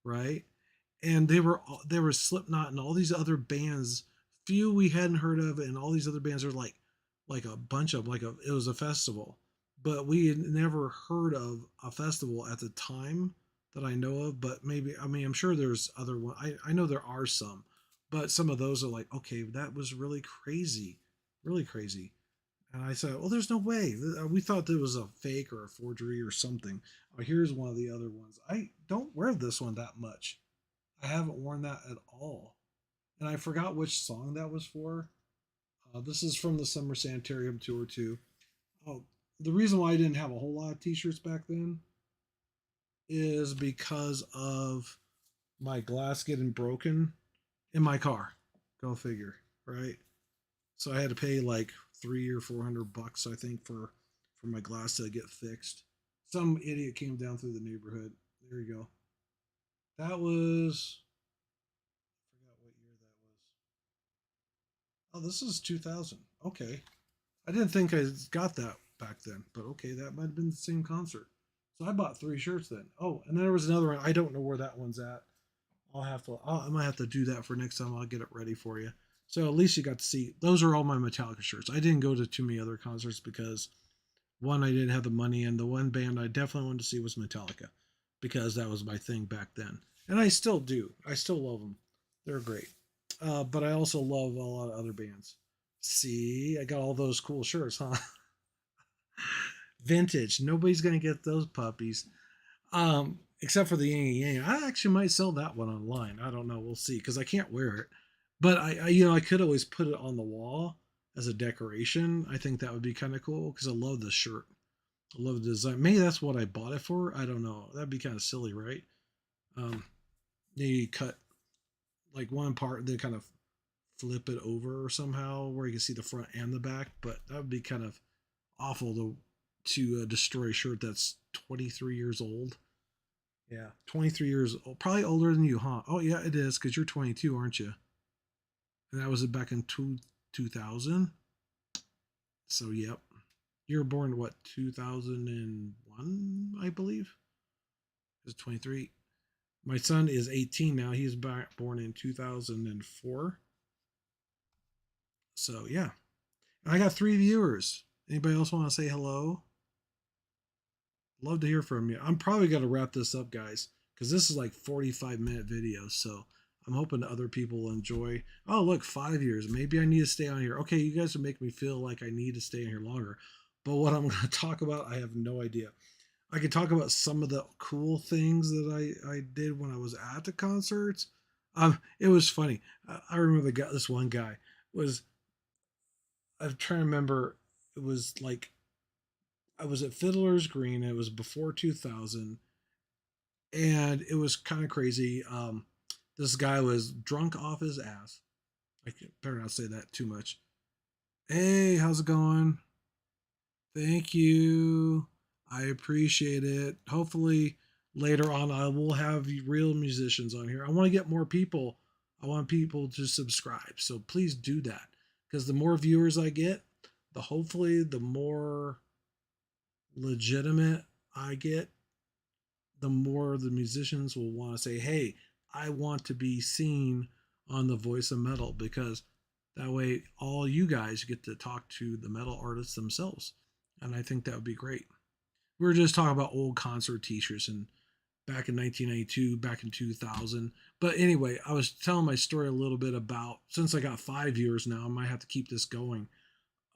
right? And they were Slipknot and all these other bands, few we hadn't heard of, and all these other bands are like a bunch of it was a festival, but we had never heard of a festival at the time that I know of. But maybe, I mean, I'm sure there's other one. I know there are some, but some of those are like, okay, that was really crazy, really crazy. And I said, well, there's no way. We thought that was a fake or a forgery or something. Oh, here's one of the other ones. I don't wear this one that much. I haven't worn that at all. And I forgot which song that was for. This is from the Summer Sanitarium tour too. Oh, the reason why I didn't have a whole lot of t-shirts back then is because of my glass getting broken in my car. Go figure, right? So I had to pay like $300 or $400, I think, for my glass to get fixed. Some idiot came down through the neighborhood. There you go. That was, I forgot what year that was. Oh, this is 2000. Okay. I didn't think I got that back then, but okay, that might have been the same concert. So I bought 3 shirts then. Oh, and then there was another one. I don't know where that one's at. I might have to do that for next time. I'll get it ready for you. So at least you got to see. Those are all my Metallica shirts. I didn't go to too many other concerts because one, I didn't have the money, and the one band I definitely wanted to see was Metallica because that was my thing back then, and I still do. I still love them. They're great. But I also love a lot of other bands. See, I got all those cool shirts, huh? Vintage. Nobody's gonna get those puppies. Except for the Yang Yang. I actually might sell that one online. I don't know. We'll see because I can't wear it. But I could always put it on the wall as a decoration. I think that would be kind of cool because I love the shirt. I love the design. Maybe that's what I bought it for. I don't know. That'd be kind of silly, right? Um, you cut like one part and then kind of flip it over somehow where you can see the front and the back. But that would be kind of awful to destroy a shirt that's 23 years old. Yeah, 23 years old, probably older than you, huh? Oh yeah, it is because you're 22, aren't you? And that was it back in 2000. So yep, you were born what 2001, I believe. Is 23. My son is 18 now. He's born in 2004. So yeah, I got 3 viewers. Anybody else want to say hello? Love to hear from you. I'm probably going to wrap this up, guys. because this is like 45-minute videos. So I'm hoping that other people will enjoy. Oh, look, 5 years. Maybe I need to stay on here. Okay, you guys will make me feel like I need to stay in here longer. But what I'm going to talk about, I have no idea. I could talk about some of the cool things that I did when I was at the concerts. It was funny. I remember this one guy was. I'm trying to remember. It was like I was at Fiddler's Green. It was before 2000, and it was kind of crazy. This guy was drunk off his ass. Better not say that too much. Hey, how's it going? Thank you. I appreciate it. Hopefully, later on, I will have real musicians on here. I want to get more people. I want people to subscribe. So please do that, because the more viewers I get, the more legitimate I get, the more the musicians will want to say, hey, I want to be seen on the Voice of Metal, because that way all you guys get to talk to the metal artists themselves. And I think that would be great. We were just talking about old concert t-shirts and back in 1992, back in 2000. But anyway, I was telling my story a little bit about, since I got 5 years now, I might have to keep this going.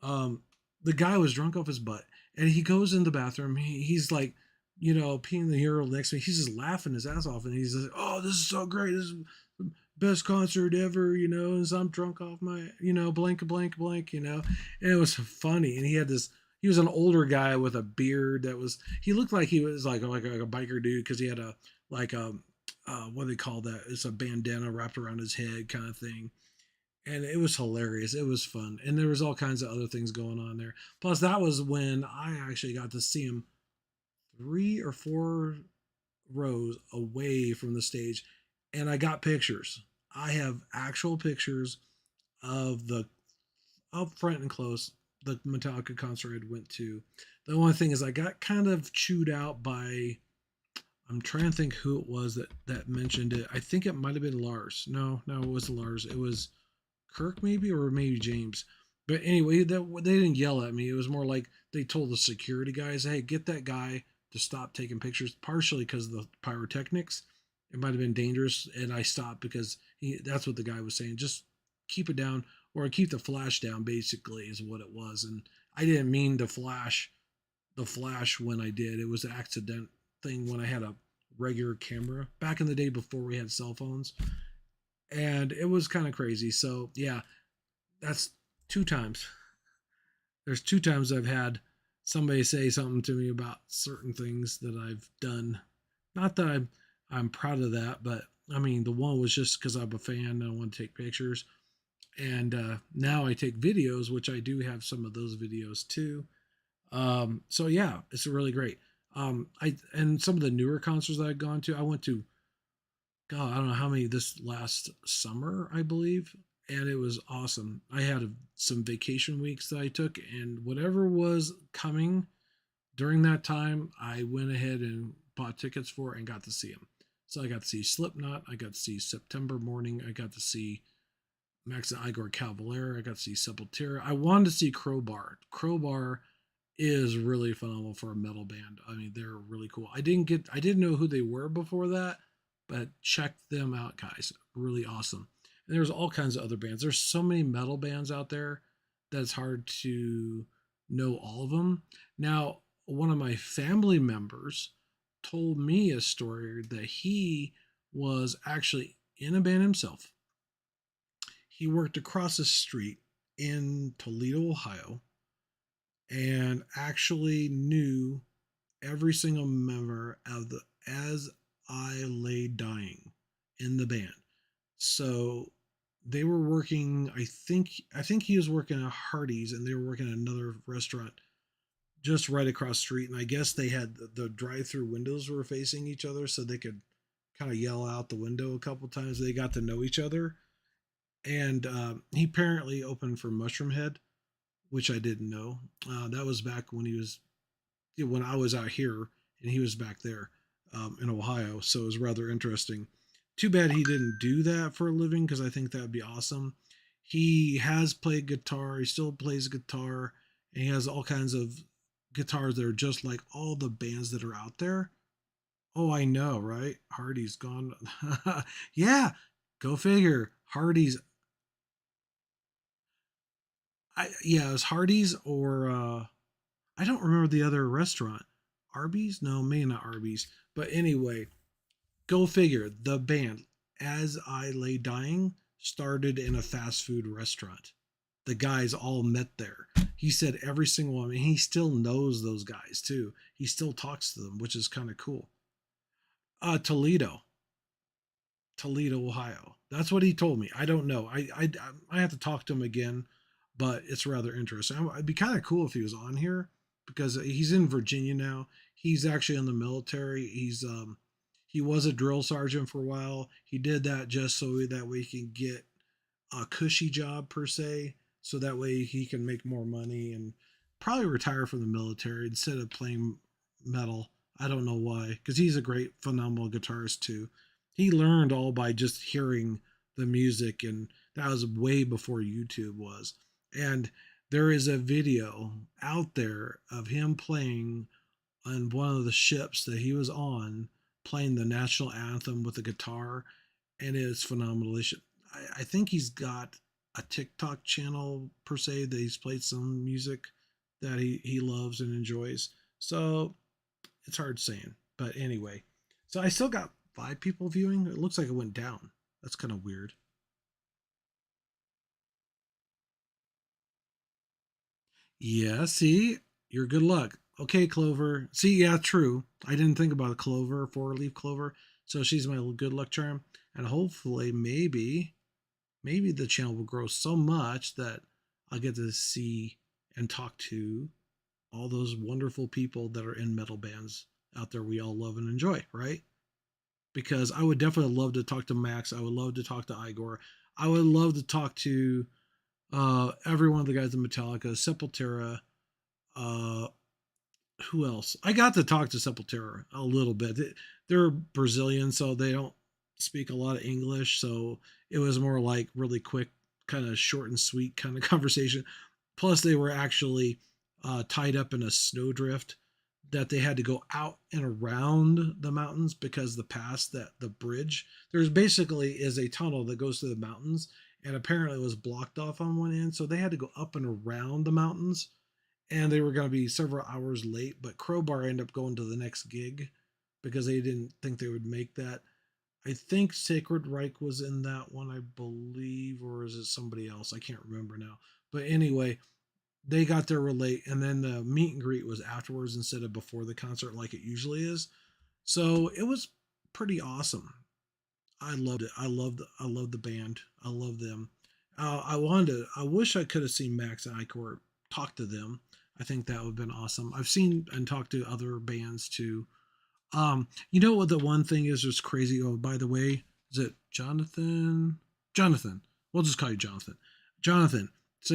Um, the guy was drunk off his butt, and he goes in the bathroom. He's like, peeing the hero next to me. He's just laughing his ass off, and he's like, "Oh, this is so great! This is the best concert ever!" As I'm drunk off my, blank, blank, blank. And it was funny. And he had this. He was an older guy with a beard that was. He looked like he was like a biker dude, because he had a like a what do they call that? It's a bandana wrapped around his head kind of thing, and it was hilarious. It was fun, and there was all kinds of other things going on there. Plus, that was when I actually got to see him 3 or 4 rows away from the stage, and I got pictures. I have actual pictures of the up front and close the Metallica concert I went to. The only thing is, I got kind of chewed out by. I'm trying to think who it was that mentioned it. I think it might have been Lars. No, it wasn't Lars. It was Kirk, maybe, or maybe James. But anyway, they didn't yell at me. It was more like they told the security guys, "Hey, get that guy to stop taking pictures." Partially because of the pyrotechnics, it might have been dangerous, and I stopped because that's what the guy was saying. Just keep it down, or keep the flash down. Basically, is what it was. And I didn't mean to flash the flash when I did. It was an accident thing when I had a regular camera back in the day before we had cell phones, and it was kind of crazy. So yeah, that's 2 times. There's 2 times I've had somebody say something to me about certain things that I've done. Not that I'm proud of that, but I mean, the one was just because I'm a fan and I want to take pictures. And now I take videos, which I do have some of those videos too. So yeah, it's really great. I and some of the newer concerts that I've gone to, I went to, God, I don't know how many this last summer, I believe, and it was awesome. I had some vacation weeks that I took, and whatever was coming during that time, I went ahead and bought tickets for and got to see them. So I got to see Slipknot, I got to see September Morning, I got to see Max and Igor Cavalera, I got to see Sepultura. I wanted to see Crowbar. Crowbar is really phenomenal for a metal band. I mean, they're really cool. I didn't know who they were before that, but check them out, guys. Really awesome. And there's all kinds of other bands. There's so many metal bands out there that it's hard to know all of them. Now, one of my family members told me a story that he was actually in a band himself. He worked across the street in Toledo, Ohio, and actually knew every single member of the As I Lay Dying in the band. So they were working, I think he was working at Hardee's, and they were working at another restaurant just right across the street. And I guess they had the drive-through windows were facing each other, so they could kind of yell out the window a couple times. They got to know each other. And he apparently opened for Mushroom Head, which I didn't know. That was back when I was out here and he was back there in Ohio. So it was rather interesting. Too bad he didn't do that for a living, because I think that would be awesome. He has played guitar. He still plays guitar, and he has all kinds of guitars that are just like all the bands that are out there. Oh, I know, right? Hardy's gone. Yeah, go figure. Hardy's. Yeah, it was Hardy's or I don't remember the other restaurant. Arby's? No, maybe not Arby's. But anyway, go figure. The band, As I Lay Dying, started in a fast food restaurant. The guys all met there. He said every single one, and he still knows those guys too. He still talks to them, which is kind of cool. Toledo, Toledo, Ohio. That's what he told me. I don't know. I have to talk to him again, but it's rather interesting. It'd be kind of cool if he was on here because he's in Virginia now. He's actually in the military. He was a drill sergeant for a while. He did that just so that way he can get a cushy job per se, so that way he can make more money and probably retire from the military instead of playing metal. I don't know why, because he's a great, phenomenal guitarist too. He learned all by just hearing the music, and that was way before YouTube was. And there is a video out there of him playing on one of the ships that he was on, playing the national anthem with a guitar, and it's phenomenal. I think he's got a TikTok channel per se that he's played some music that he loves and enjoys. So it's hard saying, but anyway. So I still got 5 people viewing. It looks like it went down. That's kind of weird. Yeah, see, you're good luck. Okay, Clover. See, yeah, true. I didn't think about Clover, 4 leaf clover. So she's my good luck charm, and hopefully, maybe the channel will grow so much that I'll get to see and talk to all those wonderful people that are in metal bands out there we all love and enjoy, right? Because I would definitely love to talk to Max. I would love to talk to Igor. I would love to talk to every one of the guys in Metallica, Sepultura, uh, who else? I got to talk to Sepultura a little bit. They're Brazilian, so they don't speak a lot of English. So it was more like really quick, kind of short and sweet kind of conversation. Plus, they were actually tied up in a snowdrift that they had to go out and around the mountains because the pass that the bridge there's basically is a tunnel that goes through the mountains, and apparently it was blocked off on one end, so they had to go up and around the mountains, and they were going to be several hours late. But Crowbar ended up going to the next gig because they didn't think they would make that. I think Sacred Reich was in that one, I believe, or is it somebody else? I can't remember now. But anyway, they got there real late, and then the meet and greet was afterwards instead of before the concert like it usually is. So it was pretty awesome. I loved it. I loved the band. I love them. I wanted to. I wish I could have seen Max and Icor talk to them. I think that would have been awesome. I've seen and talked to other bands too. You know what the one thing is that's crazy? Oh, by the way, is it Jonathan? Jonathan. We'll just call you Jonathan. Jonathan. So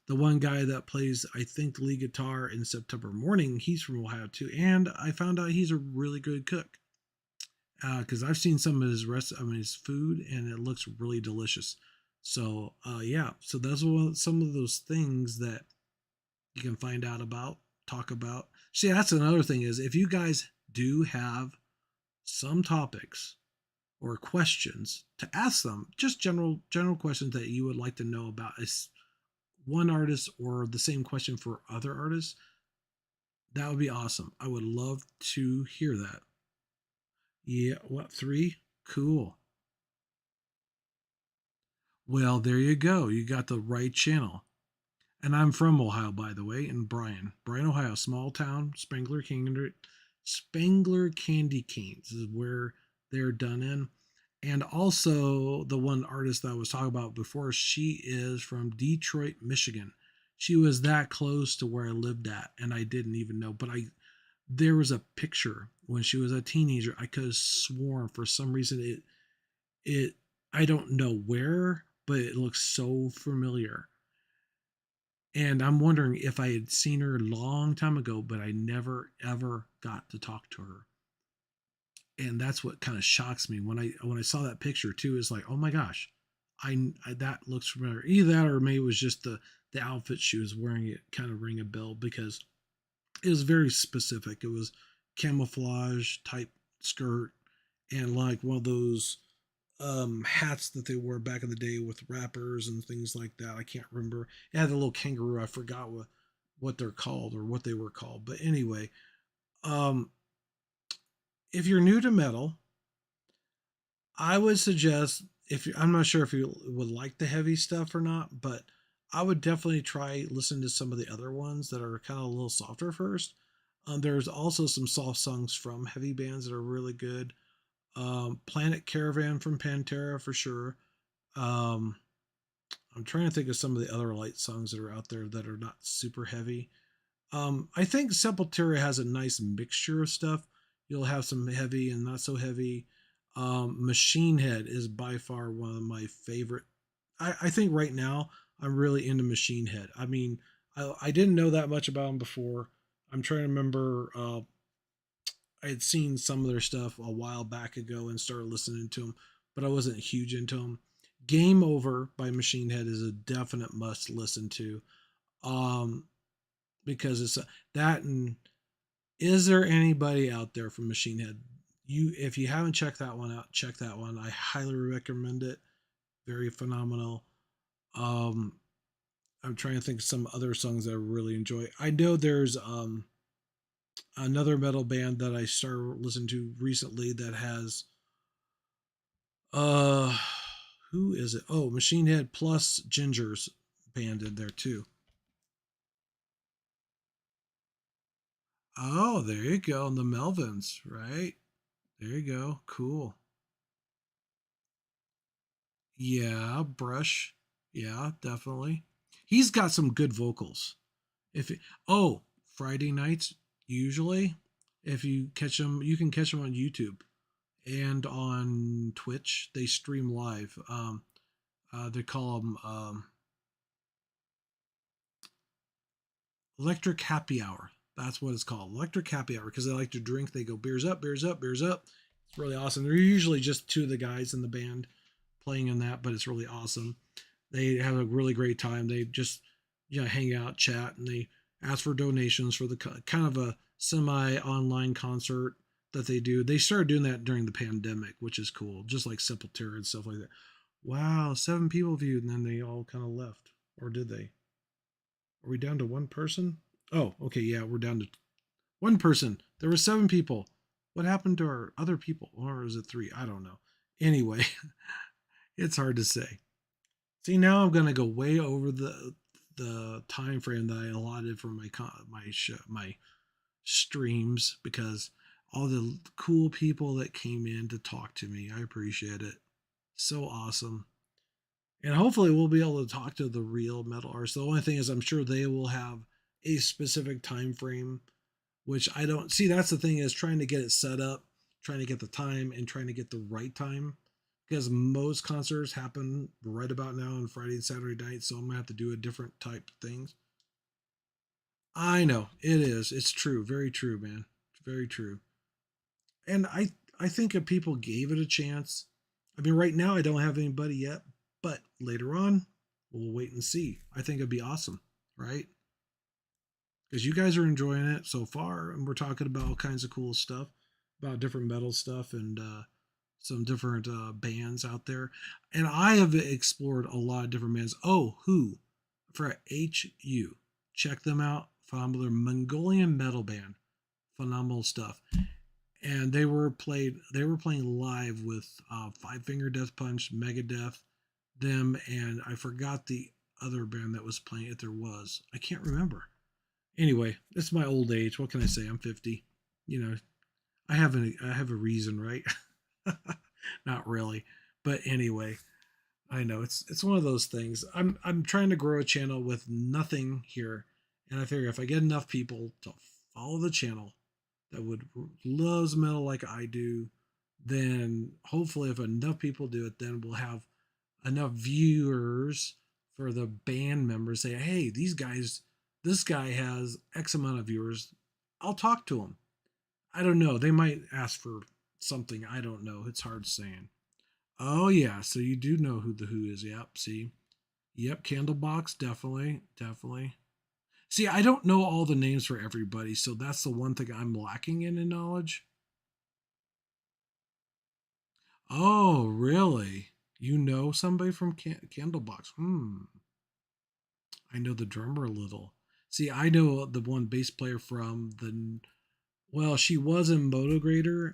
the one guy that plays, I think, lead guitar in September Morning, he's from Ohio too, and I found out he's a really good cook. Because I've seen some of his food, and it looks really delicious. So yeah, so those are some of those things that you can find out about, talk about. See, that's another thing is if you guys do have some topics or questions to ask them, just general questions that you would like to know about is one artist or the same question for other artists, that would be awesome. I would love to hear that. Yeah, what 3? Cool. Well, there you go. You got the right channel. And I'm from Ohio, by the way, in Bryan, Ohio, small town. Spangler Candy Canes is where they're done in. And also, the one artist that I was talking about before, she is from Detroit, Michigan. She was that close to where I lived at, and I didn't even know. But there was a picture when she was a teenager. I could have sworn for some reason it I don't know where, but it looks so familiar. And I'm wondering if I had seen her a long time ago, but I never ever got to talk to her. And that's what kind of shocks me when I saw that picture too. Is like, oh my gosh, that looks familiar. Either that or maybe it was just the outfit she was wearing. It kind of ring a bell because it was very specific. It was camouflage type skirt and like one of those hats that they wore back in the day with wrappers and things like that. I can't remember. It had a little kangaroo. I forgot what they're called or what they were called. But anyway, um, if you're new to metal, I would suggest if you, I'm not sure if you would like the heavy stuff or not, but I would definitely try listen to some of the other ones that are kind of a little softer first. There's also some soft songs from heavy bands that are really good. Planet Caravan from Pantera for sure. Um, I'm trying to think of some of the other light songs that are out there that are not super heavy. I think Sepultura has a nice mixture of stuff. You'll have some heavy and not so heavy. Machine Head is by far one of my favorite. I think right now I'm really into Machine Head. I mean, I didn't know that much about them before. I'm trying to remember. I had seen some of their stuff a while back ago and started listening to them, but I wasn't huge into them. Game Over by Machine Head is a definite must listen to. Um, because it's that and is there anybody out there from Machine Head? You if you haven't checked that one out, check that one. I highly recommend it. Very phenomenal. Um, I'm trying to think of some other songs that I really enjoy. I know there's another metal band that I started listening to recently that has uh who is it? Oh, Machine Head plus Ginger's band in there too. Oh, there you go. And the Melvins, right? There you go. Cool. Yeah, Brush. Yeah, definitely. He's got some good vocals. If it, oh, Friday nights usually, if you catch them, you can catch them on YouTube and on Twitch. They stream live. They call them Electric Happy Hour. That's what it's called, Electric Happy Hour, because they like to drink. They go beers up, beers up, beers up. It's really awesome. They're usually just two of the guys in the band playing in that, but it's really awesome. They have a really great time. They just hang out, chat, and they ask for donations for the kind of a semi online concert that they do. They started doing that during the pandemic, which is cool, just like Sepultura and stuff like that. Wow, 7 people viewed, and then they all kind of left, or did they? Are we down to one person? Oh, okay, yeah, we're down to one person. There were 7 people. What happened to our other people? Or is it 3? I don't know. Anyway, it's hard to say. See, now I'm gonna go way over the time frame that I allotted for my streams because all the cool people that came in to talk to me. I appreciate it. So awesome. And hopefully we'll be able to talk to the real metal artists. The only thing is I'm sure they will have a specific time frame, which I don't see. That's the thing is trying to get it set up, trying to get the time and trying to get the right time because most concerts happen right about now on Friday and Saturday night. So I'm gonna have to do a different type of things. I know it is. It's true. Very true, man. Very true. And I think if people gave it a chance, I mean, right now I don't have anybody yet, but later on we'll wait and see. I think it'd be awesome, right? Because you guys are enjoying it so far, and we're talking about all kinds of cool stuff about different metal stuff and some different bands out there. And I have explored a lot of different bands. Oh, who for HU? Check them out. Phenomenal Mongolian metal band. Phenomenal stuff. And They were playing live with Five Finger Death Punch, Megadeth, them, and I forgot the other band that was playing. If there was, I can't remember. Anyway, it's my old age. What can I say? I'm 50. You know, I have a reason, right? Not really, but anyway, I know it's one of those things. I'm trying to grow a channel with nothing here, and I figure if I get enough people to follow the channel that would loves metal like I do, then hopefully if enough people do it, then we'll have enough viewers for the band members say, hey, these guys, this guy has X amount of viewers. I'll talk to him. I don't know. They might ask for something. I don't know. It's hard saying. Oh yeah, so you do know who the Who is. Yep. See. Yep. Candlebox. Definitely. Definitely. See, I don't know all the names for everybody, so that's the one thing I'm lacking in knowledge. Oh, really? You know somebody from Candlebox? Hmm. I know the drummer a little. See, I know the one bass player from the. Well, she was in Motograder,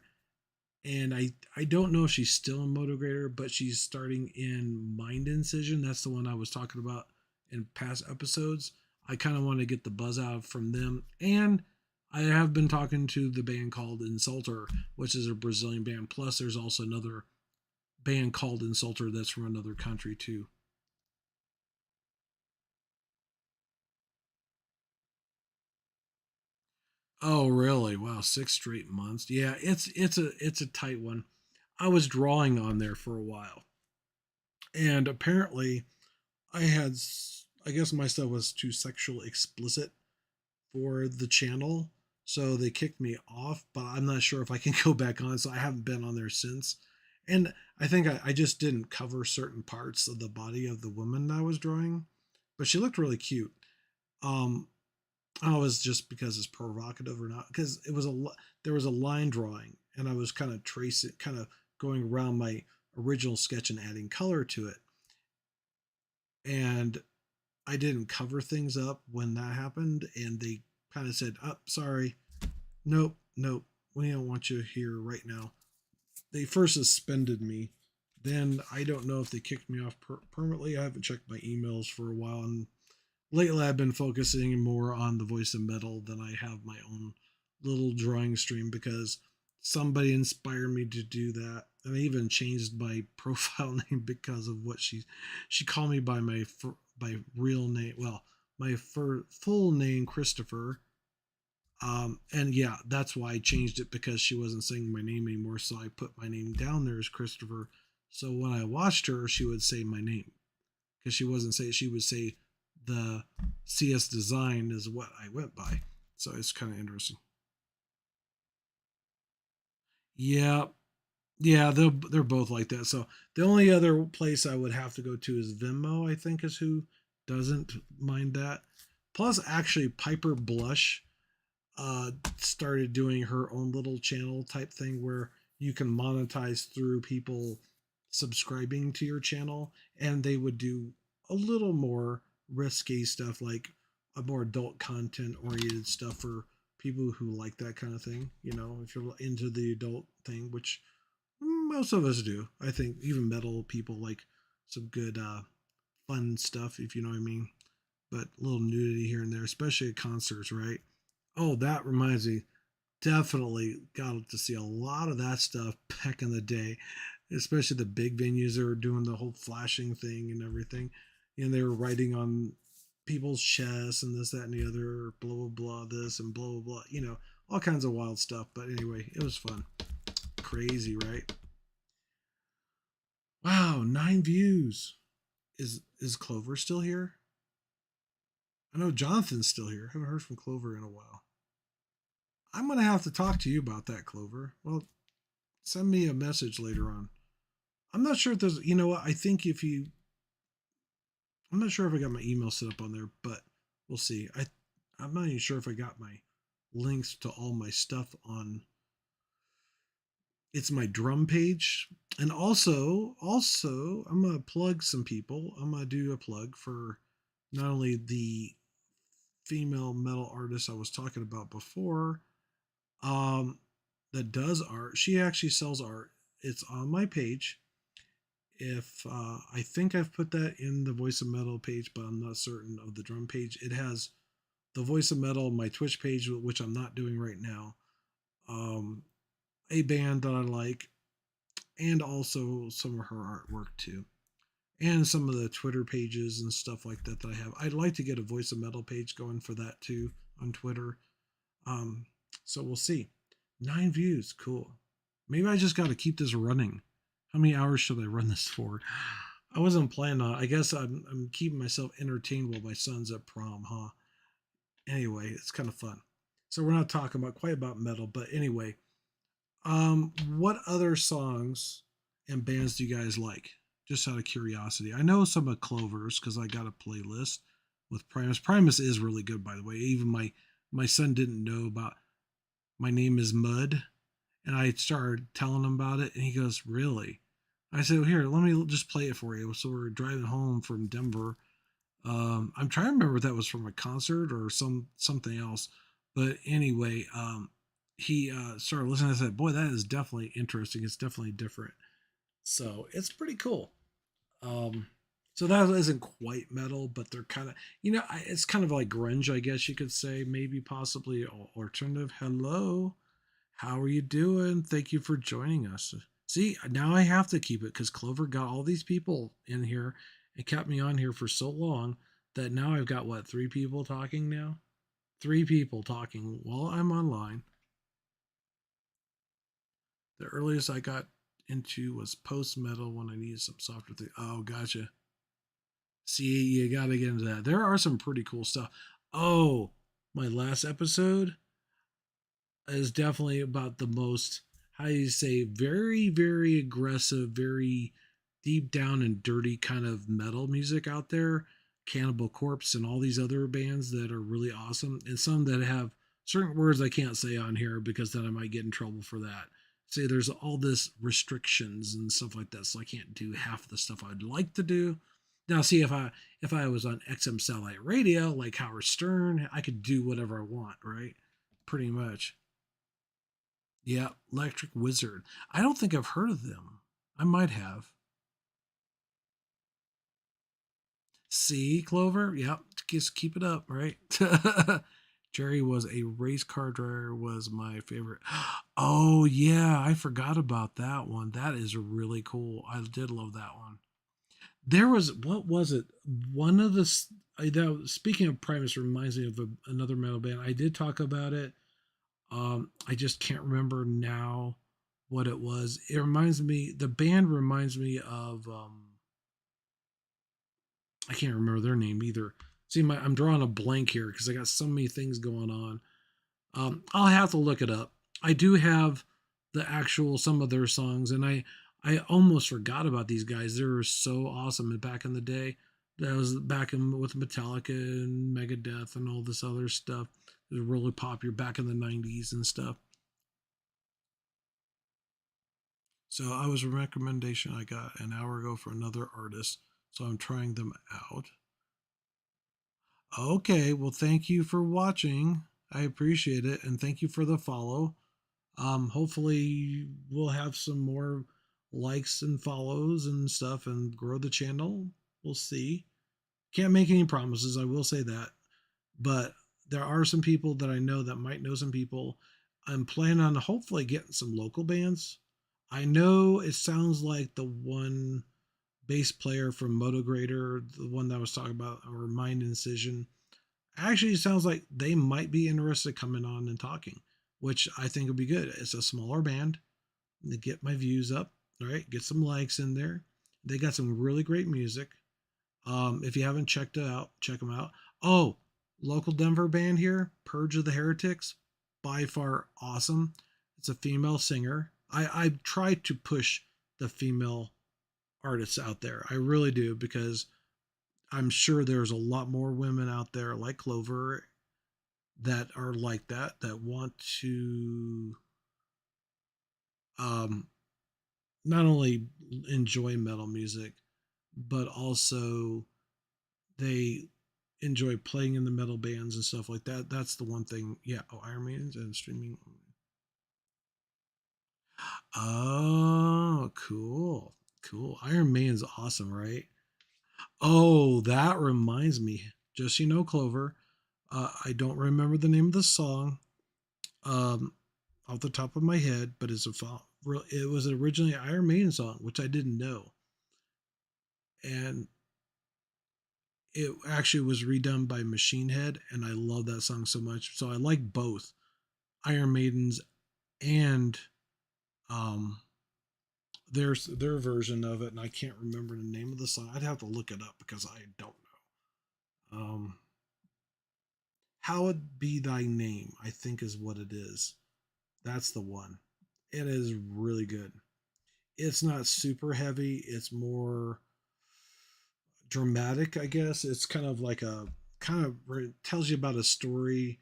and I don't know if she's still in Motograder, but she's starting in Mind Incision. That's the one I was talking about in past episodes. I kind of want to get the buzz out from them, and I have been talking to the band called Insulter, which is a Brazilian band. Plus, there's also another band called Insulter that's from another country too. Oh, really? Wow, 6 straight months. Yeah, it's a tight one. I was drawing on there for a while, and apparently I had, I guess my stuff was too sexual explicit for the channel, so they kicked me off. But I'm not sure if I can go back on, so I haven't been on there since. And I think I just didn't cover certain parts of the body of the woman that I was drawing, but she looked really cute. Um, I don't know if it's just because it's provocative or not, because there was a line drawing, and I was kind of tracing, kind of going around my original sketch and adding color to it, and I didn't cover things up when that happened, and they kind of said, "Oh, sorry, nope, nope, we don't want you here right now." They first suspended me, then I don't know if they kicked me off permanently. I haven't checked my emails for a while, and lately I've been focusing more on the voice of metal than I have my own little drawing stream, because somebody inspired me to do that. And I even changed my profile name because of what she called me by my real name. Well, my full name, Christopher. And yeah, that's why I changed it, because she wasn't saying my name anymore. So I put my name down there as Christopher. So when I watched her, she would say my name, because she wasn't say she would say the CS design is what I went by. So it's kind of interesting. Yeah, yeah, they're both like that. So the only other place I would have to go to is Venmo. I think is who doesn't mind that. Plus, actually, Piper Blush started doing her own little channel type thing where you can monetize through people subscribing to your channel, and they would do a little more risky stuff, like a more adult content oriented stuff for people who like that kind of thing. You know, if you're into the adult thing, which most of us do. I think even metal people like some good fun stuff, if you know what I mean. But a little nudity here and there, especially at concerts, right? Oh, that reminds me. Definitely got to see a lot of that stuff back in the day, especially the big venues that were doing the whole flashing thing and everything. And they were writing on people's chests and this, that, and the other, blah, blah, blah, this and blah, blah, blah. All kinds of wild stuff. But anyway, it was fun. Crazy, right? Wow, 9 views. Is Clover still here? I know Jonathan's still here. Haven't heard from Clover in a while. I'm gonna have to talk to you about that, Clover. Well, send me a message later on. I'm not sure if there's, you know what? I think if you, I'm not sure if I got my email set up on there, but we'll see. I'm not even sure if I got my links to all my stuff on. It's my drum page, and also I'm gonna plug some people. I'm gonna do a plug for not only the female metal artist I was talking about before, um, that does art. She actually sells art. It's on my page. If I think I've put that in the Voice of Metal page, but I'm not certain of the drum page. It has the Voice of Metal, my Twitch page, which I'm not doing right now, um, a band that I like, and also some of her artwork too, and some of the Twitter pages and stuff like that that I have. I'd like to get a Voice of Metal page going for that too on Twitter. Um, so we'll see. 9 views, cool. Maybe I just got to keep this running. How many hours should I run this for? I wasn't planning on. I guess I'm keeping myself entertained while my son's at prom, huh? Anyway, it's kind of fun. So we're not talking about quite about metal, but anyway, what other songs and bands do you guys like? Just out of curiosity. I know some of Clover's because I got a playlist, with Primus. Primus is really good, by the way. Even my son didn't know about My Name Is Mud, and I started telling him about it, and he goes, "Really?" I said, well, "Here, let me just play it for you." So we're driving home from Denver. I'm trying to remember if that was from a concert or something else, but anyway, he started listening. I said, "Boy, that is definitely interesting. It's definitely different." So it's pretty cool. Um, so that isn't quite metal, but they're kind of, it's kind of like grunge, I guess you could say, maybe possibly alternative. Hello, how are you doing? Thank you for joining us. See, now I have to keep it because Clover got all these people in here and kept me on here for so long that now I've got what, three people talking now? Three people talking while I'm online. The earliest I got into was post metal when I needed some softer thing. Oh, gotcha. See, you got to get into that. There are some pretty cool stuff. Oh, my last episode is definitely about the most, how do you say, very, very aggressive, very deep down and dirty kind of metal music out there. Cannibal Corpse and all these other bands that are really awesome, and some that have certain words I can't say on here because then I might get in trouble for that. See, there's all this restrictions and stuff like that, so I can't do half the stuff I'd like to do. Now, see, if I was on XM satellite radio like Howard Stern, I could do whatever I want, right? Pretty much. Yeah, Electric Wizard. I don't think I've heard of them. I might have. See, Clover? Yep, just keep it up, right? Jerry was a race car driver was my favorite. Oh yeah, I forgot about that one. That is really cool. I did love that one. There was, what was it? One of the speaking of Primus reminds me of another metal band. I did talk about it. I just can't remember now what it was. It reminds me, the band reminds me of, I can't remember their name either. See, I'm drawing a blank here because I got so many things going on. I'll have to look it up. I do have the actual some of their songs, and I almost forgot about these guys. They were so awesome back in the day. That was back in with Metallica and Megadeth and all this other stuff. It was really popular back in the '90s and stuff. So I was a recommendation I got an hour ago for another artist. So I'm trying them out. Okay, well, thank you for watching. I appreciate it, and thank you for the follow. Hopefully, we'll have some more likes and follows and stuff, and grow the channel. We'll see. Can't make any promises. I will say that, but there are some people that I know that might know some people. I'm planning on hopefully getting some local bands. I know it sounds like the one bass player from Motograder, the one that I was talking about, or Mind Incision. Actually, it sounds like they might be interested coming on and talking, which I think would be good. It's a smaller band to get my views up, all right? Get some likes in there. They got some really great music. If you haven't checked it out, check them out. Oh, local Denver band here, Purge of the Heretics, by far awesome. It's a female singer. I try to push the female artists out there. I really do because I'm sure there's a lot more women out there like Clover that are like that want to um, not only enjoy metal music, but also they enjoy playing in the metal bands and stuff like that. That's the one thing. Yeah. Oh, Iron Maiden's and streaming. Oh, cool. Cool. Iron Maiden's awesome, right? Oh, that reminds me. Just Clover. I don't remember the name of the song um, off the top of my head, but it was originally an Iron Maiden song, which I didn't know, and it actually was redone by Machine Head, and I love that song so much. So I like both Iron Maiden's and um, their version of it, and I can't remember the name of the song. I'd have to look it up because I don't know. Hallowed be thy name, I think is what it is. That's the one. It is really good. It's not super heavy. It's more dramatic, I guess. It's kind of like a kind of tells you about a story,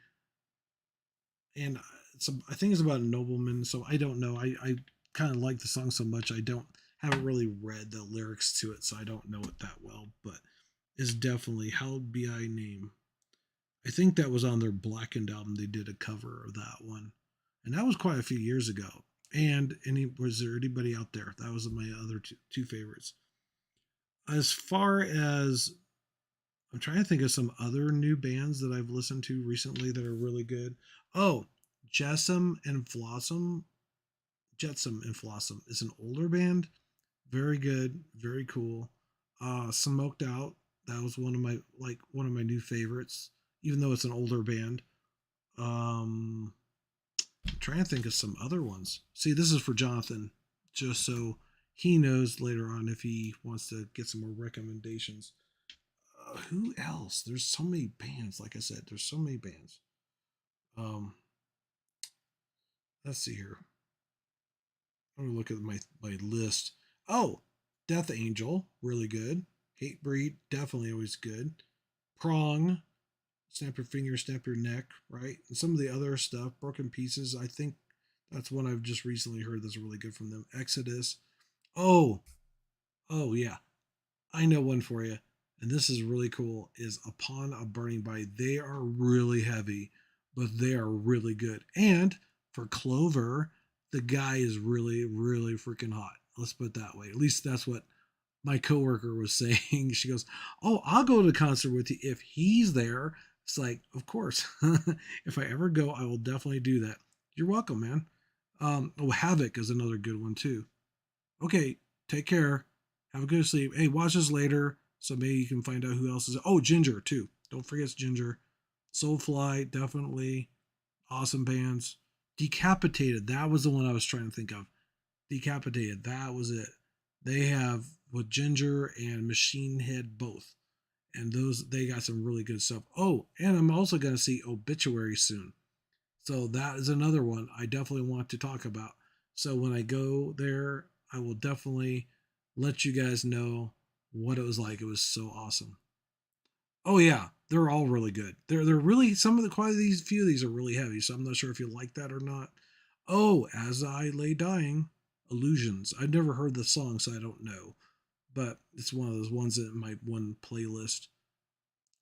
and I think it's about a nobleman. So I don't know. I kind of like the song so much. I don't haven't really read the lyrics to it, so I don't know it that well. But it's definitely Hallowed Be I Name. I think that was on their Blackened album. They did a cover of that one, and that was quite a few years ago. And was there anybody out there? That was my other two favorites. As far as I'm trying to think of some other new bands that I've listened to recently that are really good. Oh, Jessam and Flossom. Jetsam and Flossom is an older band. Very good, very cool. Smoked Out. That was one of my new favorites, even though it's an older band. Um, I'm trying to think of some other ones. See, this is for Jonathan, just so he knows later on if he wants to get some more recommendations. Who else? There's so many bands. Like I said, there's so many bands. Um, let's see here. I'm gonna look at my list. Oh, Death Angel, really good. Hatebreed, definitely always good. Prong, Snap Your Finger, Snap Your Neck, right? And some of the other stuff, Broken Pieces. I think that's one I've just recently heard that's really good from them. Exodus. Oh, oh yeah, I know one for you, and this is really cool. Is Upon a Burning Body. They are really heavy, but they are really good. And for Clover, the guy is really, really freaking hot. Let's put it that way. At least that's what my coworker was saying. She goes, "Oh, I'll go to the concert with you if he's there." It's like, of course. If I ever go, I will definitely do that. You're welcome, man. Oh, Havoc is another good one too. Okay, take care. Have a good sleep. Hey, watch this later so maybe you can find out who else is. Oh, Ginger too. Don't forget Ginger. Soulfly, definitely awesome bands. Decapitated, that was the one I was trying to think of. Decapitated, that was it. They have with Ginger and Machine Head both, and those they got some really good stuff. Oh, and I'm also going to see Obituary soon. So that is another one I definitely want to talk about. So when I go there, I will definitely let you guys know what it was like. It was so awesome. Oh yeah, they're all really good. They're really some of the quite these few of these are really heavy. So I'm not sure if you like that or not. Oh, As I Lay Dying, Illusions. I've never heard the song, so I don't know, but it's one of those ones in my one playlist.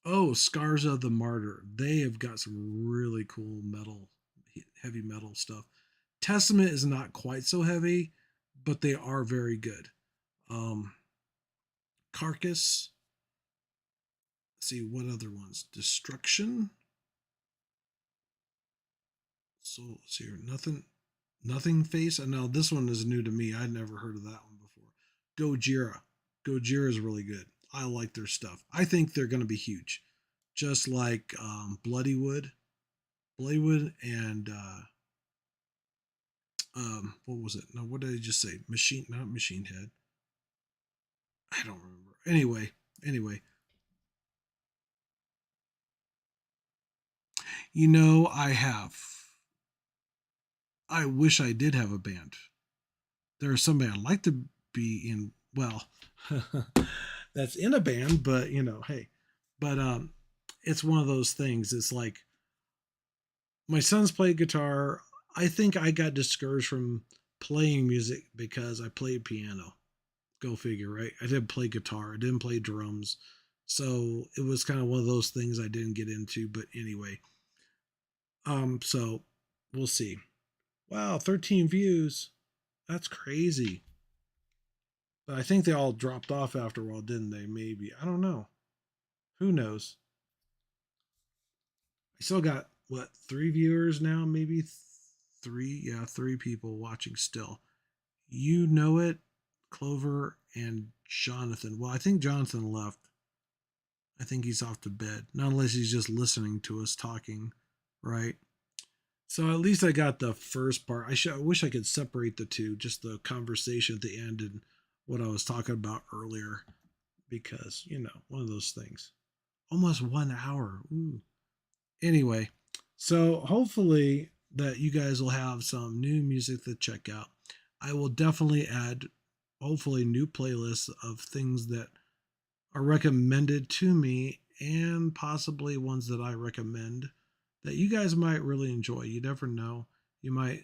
Oh, Scars of the Martyr. They have got some really cool metal, heavy metal stuff. Testament is not quite so heavy, but they are very good. Um, Carcass. Let's see what other ones. Destruction. So let's see here. Nothing face. And now this one is new to me. I'd never heard of that one before. Gojira. Gojira is really good. I like their stuff. I think they're going to be huge, just like Bloodywood, Bloodywood, and what was it? No, what did I just say? Not Machine Head. I don't remember. Anyway, I have. I wish I did have a band. There's somebody I'd like to be in. Well, that's in a band, but hey, but it's one of those things. It's like my sons played guitar. I think I got discouraged from playing music because I played piano. Go figure, right? I didn't play guitar. I didn't play drums. So it was kind of one of those things I didn't get into. But anyway, so we'll see. Wow, 13 views. That's crazy. But I think they all dropped off after a while, didn't they? Maybe. I don't know. Who knows? I still got what, three viewers now? Maybe three. Yeah, three people watching still. You know it, Clover and Jonathan. Well, I think Jonathan left. I think he's off to bed. Not unless he's just listening to us talking, right? So at least I got the first part. I wish I could separate the two, just the conversation at the end and what I was talking about earlier, because one of those things. Almost 1 hour. Ooh. Anyway, so hopefully that you guys will have some new music to check out. I will definitely add, hopefully, new playlists of things that are recommended to me and possibly ones that I recommend that you guys might really enjoy. You never know. You might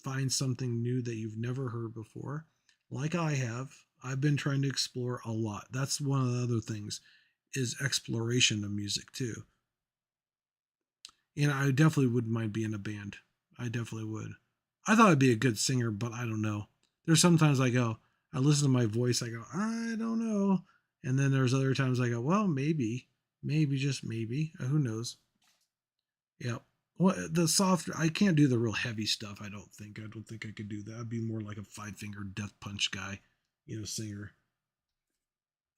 find something new that you've never heard before, like I have. I've been trying to explore a lot. That's one of the other things is exploration of music too. And I definitely wouldn't mind being in a band. I definitely would. I thought I'd be a good singer, but I don't know. There's sometimes I listen to my voice, I go, I don't know. And then there's other times I go, well, maybe, just maybe. Who knows? Yep. Well, the soft, I can't do the real heavy stuff. I don't think. I don't think I could do that. I'd be more like a five finger death punch guy, singer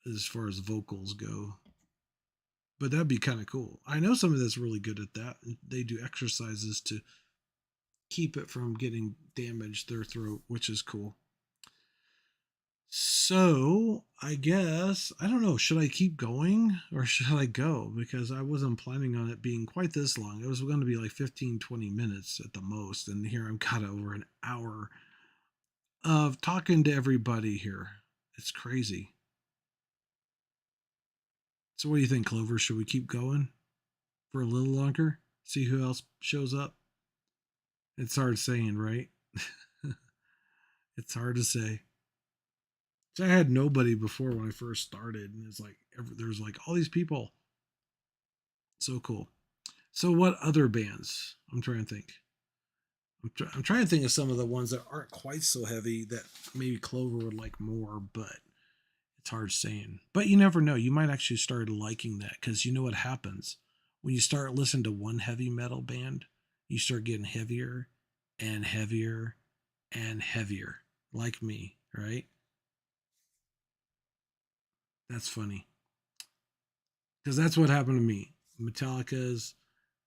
as far as vocals go. But that'd be kind of cool. I know somebody that's really good at that. They do exercises to keep it from getting damaged their throat, which is cool. So I guess I don't know. Should I keep going or should I go? Because I wasn't planning on it being quite this long. It was going to be like 15, 20 minutes at the most. And here I'm got over an hour of talking to everybody here. It's crazy. So what do you think, Clover? Should we keep going for a little longer? See who else shows up? It's hard saying, right? It's hard to say. So I had nobody before when I first started, and it's like there's like all these people. So cool. So what other bands? I'm trying to think. I'm trying to think of some of the ones that aren't quite so heavy that maybe Clover would like more, but it's hard saying. But you never know. You might actually start liking that because you know what happens when you start listening to one heavy metal band. You start getting heavier and heavier and heavier, like me, right? That's funny because that's what happened to me. Metallica's,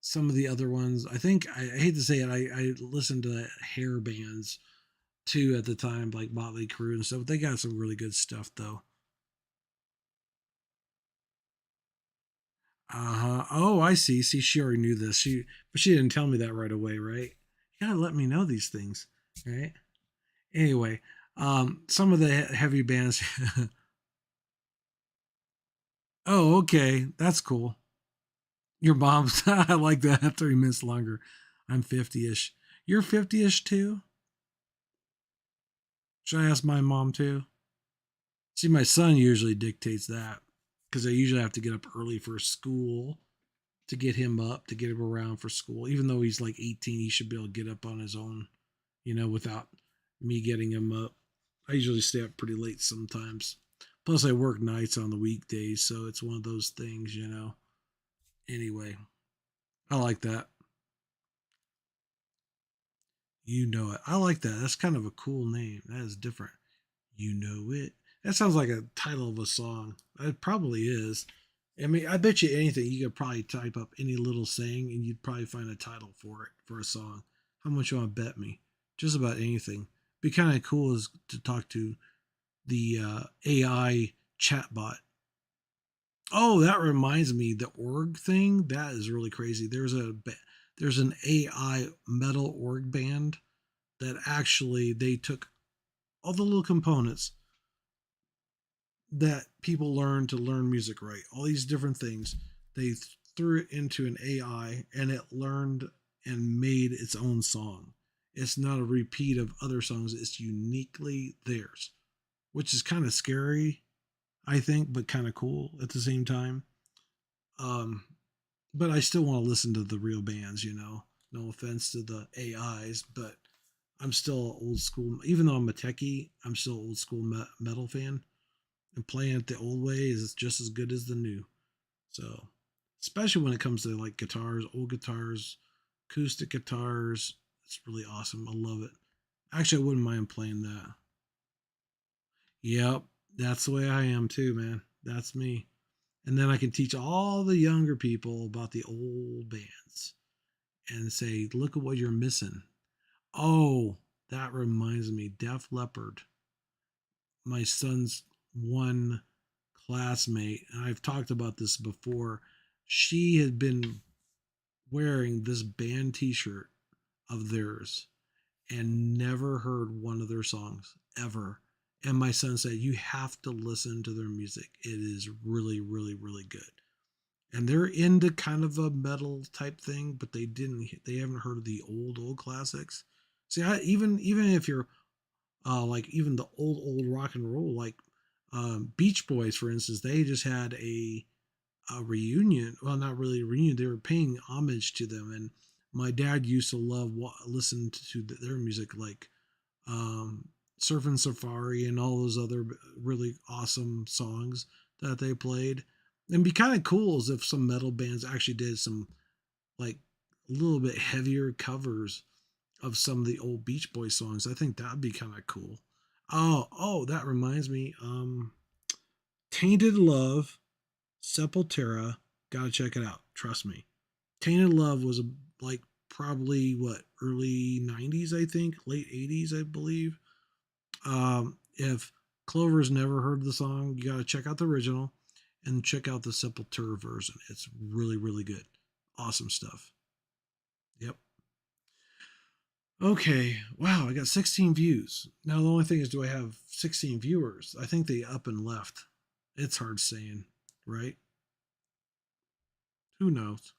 some of the other ones. I think I hate to say it. I listened to hair bands too at the time, like Motley Crue and stuff. They got some really good stuff though. Uh huh. Oh, I see. See, she already knew this. But she didn't tell me that right away, right? You gotta let me know these things, right? Anyway, some of the heavy bands. Oh, okay, that's cool. Your mom's. I like that. 3 minutes longer. I'm 50ish. You're 50ish too. Should I ask my mom too? See, my son usually dictates that because I usually have to get up early for school to get him up, to get him around for school. Even though he's like 18, he should be able to get up on his own, without me getting him up. I usually stay up pretty late sometimes. Plus, I work nights on the weekdays, so it's one of those things. Anyway, I like that. You know it. I like that. That's kind of a cool name. That is different. You know it. That sounds like a title of a song. It probably is. I mean, I bet you anything. You could probably type up any little saying and you'd probably find a title for it, for a song. How much you want to bet me? Just about anything. Be kind of cool is to talk to the AI chatbot. Oh, that reminds me, the org thing, that is really crazy. There's an AI metal org band that actually they took all the little components that people learn to learn music right. All these different things. They threw it into an AI and it learned and made its own song. It's not a repeat of other songs, it's uniquely theirs, which is kind of scary, I think, but kind of cool at the same time. Um, but I still want to listen to the real bands. No offense to the AIs, but I'm still old school. Even though I'm a techie, I'm still old school metal fan, and playing it the old way is just as good as the new. So, especially when it comes to like guitars, old guitars, acoustic guitars, it's really awesome. I love it. Actually, I wouldn't mind playing that. Yep, that's the way I am too, man. That's me. And then I can teach all the younger people about the old bands and say, look at what you're missing. Oh, that reminds me, Def Leppard, my son's one classmate, and I've talked about this before. She had been wearing this band t shirt of theirs and never heard one of their songs ever. And my son said, you have to listen to their music. It is really, really, really good. and they're into kind of a metal type thing, but they haven't heard of the old classics. See, even if you're like even the old rock and roll, like Beach Boys, for instance, they just had a reunion. Well, not really a reunion. They were paying homage to them, and my dad used to love listen to their music, like um, Surfing Safari and all those other really awesome songs that they played. And be kind of cool as if some metal bands actually did some like a little bit heavier covers of some of the old Beach Boys songs. I think that'd be kind of cool. Oh, that reminds me. Tainted Love, Sepultura. Gotta check it out. Trust me. Tainted Love was like probably what early '90s, I think, late '80s, I believe. If Clover's never heard the song, you gotta check out the original and check out the Sepultura version. It's really good. Awesome stuff. Yep. Okay. Wow, I got 16 views. Now the only thing is, do I have 16 viewers? I think they up and left. It's hard saying, right? Who knows?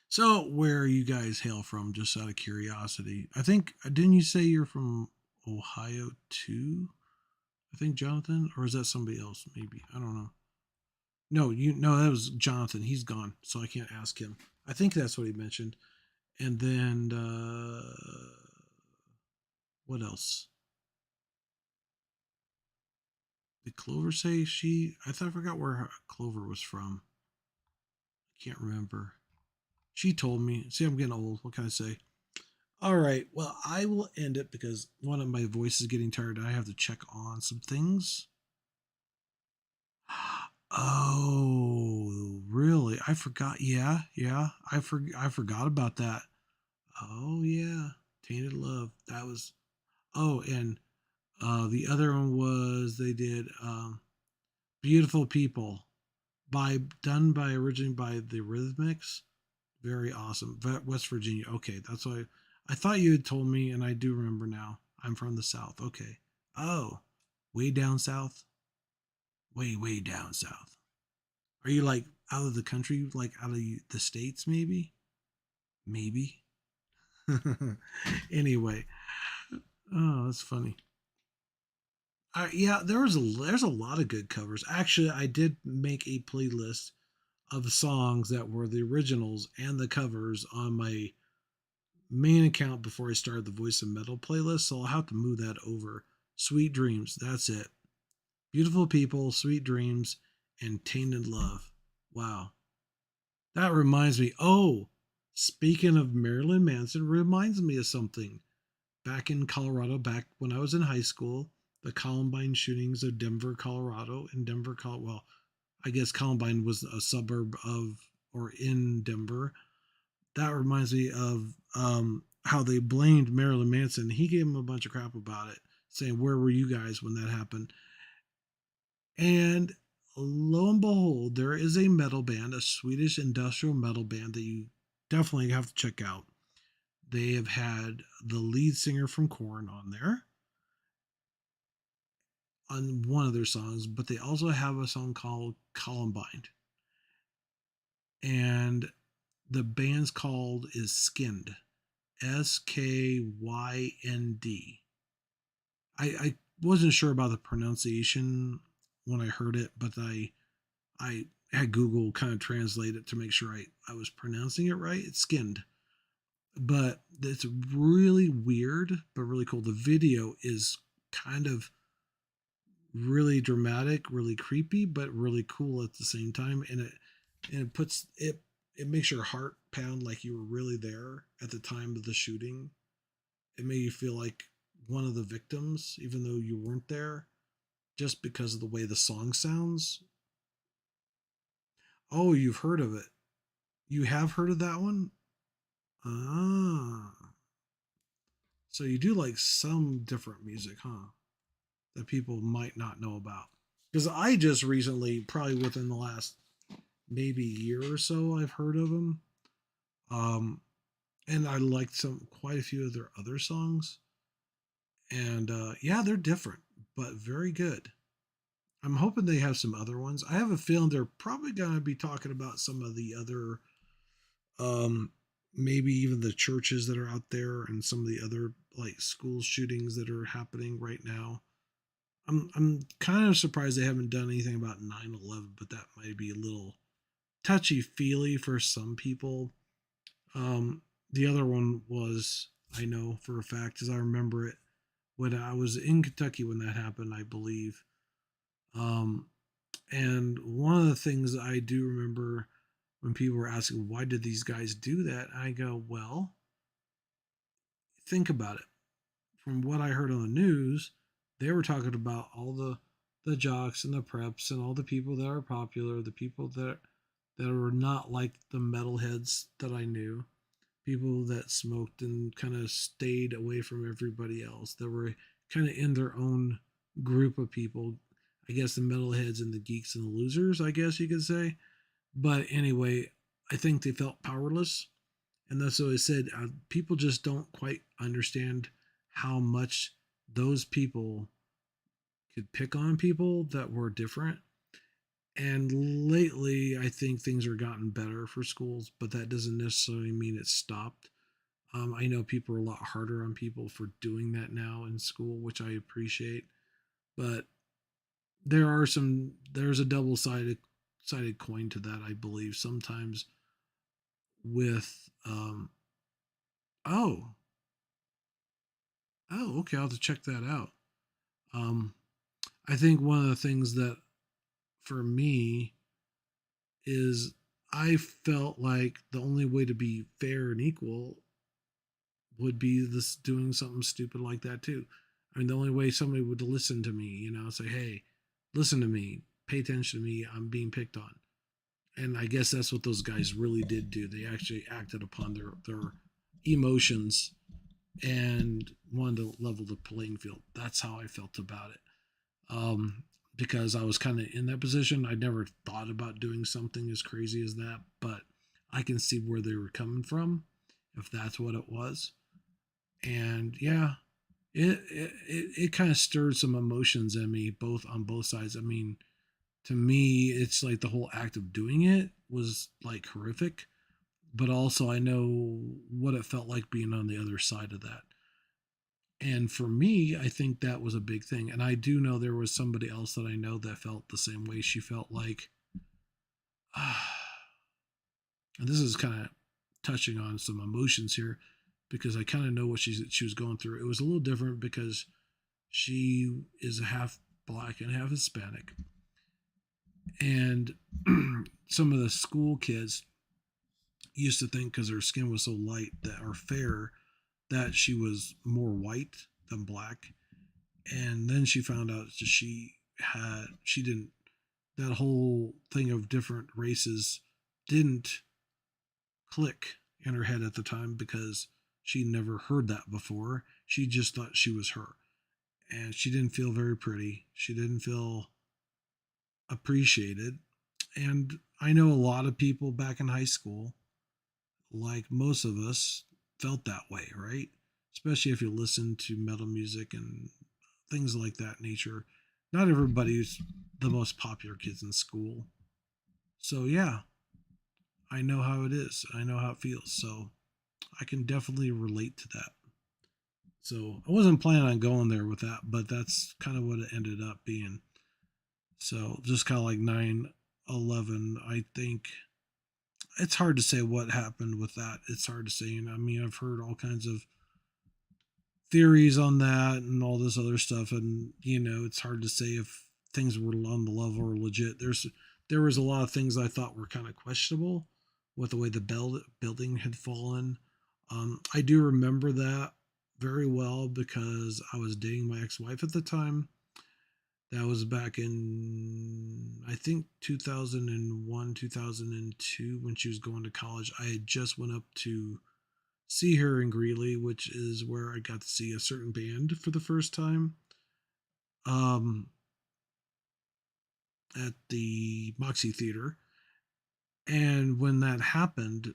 So, where you guys hail from? Just out of curiosity, I think didn't you say you're from Ohio too? I think Jonathan, or is that somebody else? Maybe I don't know. No, no, that was Jonathan. He's gone, so I can't ask him. I think that's what he mentioned. And then what else? Did Clover say she? I forgot where Clover was from. I can't remember. She told me. See, I'm getting old. What can I say? All right. Well, I will end it because one of my voice is getting tired. I have to check on some things. Oh, really? I forgot. Yeah. I forgot about that. Oh yeah, Tainted Love. That was. Oh, and the other one was they did Beautiful People by done by originally by the Rhythmics. Very awesome. West Virginia. Okay, that's why I thought you had told me, and I do remember now. I'm from the South. Okay. Oh, way down south. Way down south. Are you like out of the country, like out of the states? Maybe. Anyway. Oh, that's funny. Yeah, there's a lot of good covers. Actually, I did make a playlist of songs that were the originals and the covers on my main account before I started the Voice of Metal playlist. So I'll have to move that over. Sweet Dreams, that's it. Beautiful People, Sweet Dreams, and Tainted Love. Wow. That reminds me. Oh, speaking of Marilyn Manson, reminds me of something. Back in Colorado, back when I was in high school, the Columbine shootings of Denver, Colorado, in Denver, well, I guess Columbine was a suburb of or in Denver. That reminds me of how they blamed Marilyn Manson. He gave him a bunch of crap about it, saying, "Where were you guys when that happened?" And lo and behold, there is a metal band, a Swedish industrial metal band that you definitely have to check out. They have had the lead singer from Korn on there on one of their songs, but they also have a song called Columbine. And the band's called is Skinned. Skynd. I wasn't sure about the pronunciation when I heard it, but I had Google kind of translate it to make sure I was pronouncing it right. It's Skinned. But it's really weird, but really cool. The video is kind of really dramatic, really creepy, but really cool at the same time. And it makes your heart pound like you were really there at the time of the shooting. It made you feel like one of the victims, even though you weren't there, just because of the way the song sounds. Oh, you've heard of it. You have heard of that one? Ah. So you do like some different music, huh? That people might not know about. Because I just recently, probably within the last maybe year or so, I've heard of them. Um, and I liked quite a few of their other songs. And yeah, they're different, but very good. I'm hoping they have some other ones. I have a feeling they're probably going to be talking about some of the other, um, maybe even the churches that are out there and some of the other like school shootings that are happening right now. I'm kind of surprised they haven't done anything about 9/11, but that might be a little touchy feely for some people. The other one was, I know for a fact, as I remember it, when I was in Kentucky when that happened, I believe. Um, and one of the things I do remember when people were asking, why did these guys do that? I go, well, think about it. From what I heard on the news, they were talking about all the jocks and the preps and all the people that are popular, the people that were not like the metalheads that I knew, people that smoked and kind of stayed away from everybody else, that were kind of in their own group of people. I guess the metalheads and the geeks and the losers, I guess you could say. But anyway, I think they felt powerless. And that's what I said. People just don't quite understand how much those people could pick on people that were different. And lately, I think things are gotten better for schools, but that doesn't necessarily mean it's stopped. I know people are a lot harder on people for doing that now in school, which I appreciate. But there's a double sided coin to that, I believe. Sometimes with oh okay, I'll have to check that out. Um, I think one of the things that for me is I felt like the only way to be fair and equal would be this doing something stupid like that too. I mean, the only way somebody would listen to me, say, "Hey, listen to me, pay attention to me. I'm being picked on." And I guess that's what those guys really did do. They actually acted upon their emotions and wanted to level the playing field. That's how I felt about it. Um, because I was kind of in that position. I never thought about doing something as crazy as that, but I can see where they were coming from if that's what it was. And yeah, it kind of stirred some emotions in me, both on both sides. I mean, to me, it's like the whole act of doing it was like horrific, but also I know what it felt like being on the other side of that. And for me, I think that was a big thing. And I do know there was somebody else that I know that felt the same way. She felt like, and this is kind of touching on some emotions here because I kind of know what she was going through. It was a little different because she is half black and half Hispanic. And some of the school kids used to think because her skin was so light that or fair that she was more white than black. And then she found out that she didn't, that whole thing of different races didn't click in her head at the time because she never heard that before. She just thought she was her. And she didn't feel very pretty. She didn't feel appreciated. And I know a lot of people back in high school, like most of us, felt that way, right? Especially if you listen to metal music and things like that nature. Not everybody's the most popular kids in school. So yeah, I know how it is. I know how it feels. So I can definitely relate to that. So I wasn't planning on going there with that, but that's kind of what it ended up being. So just kind of like 9/11, I think it's hard to say what happened with that. It's hard to say. And I mean, I've heard all kinds of theories on that and all this other stuff, and it's hard to say if things were on the level or legit. There was a lot of things I thought were kind of questionable with the way the building had fallen. I do remember that very well because I was dating my ex-wife at the time. That was back in, I think, 2001, 2002, when she was going to college. I had just went up to see her in Greeley, which is where I got to see a certain band for the first time, um, at the Moxie Theater. And when that happened,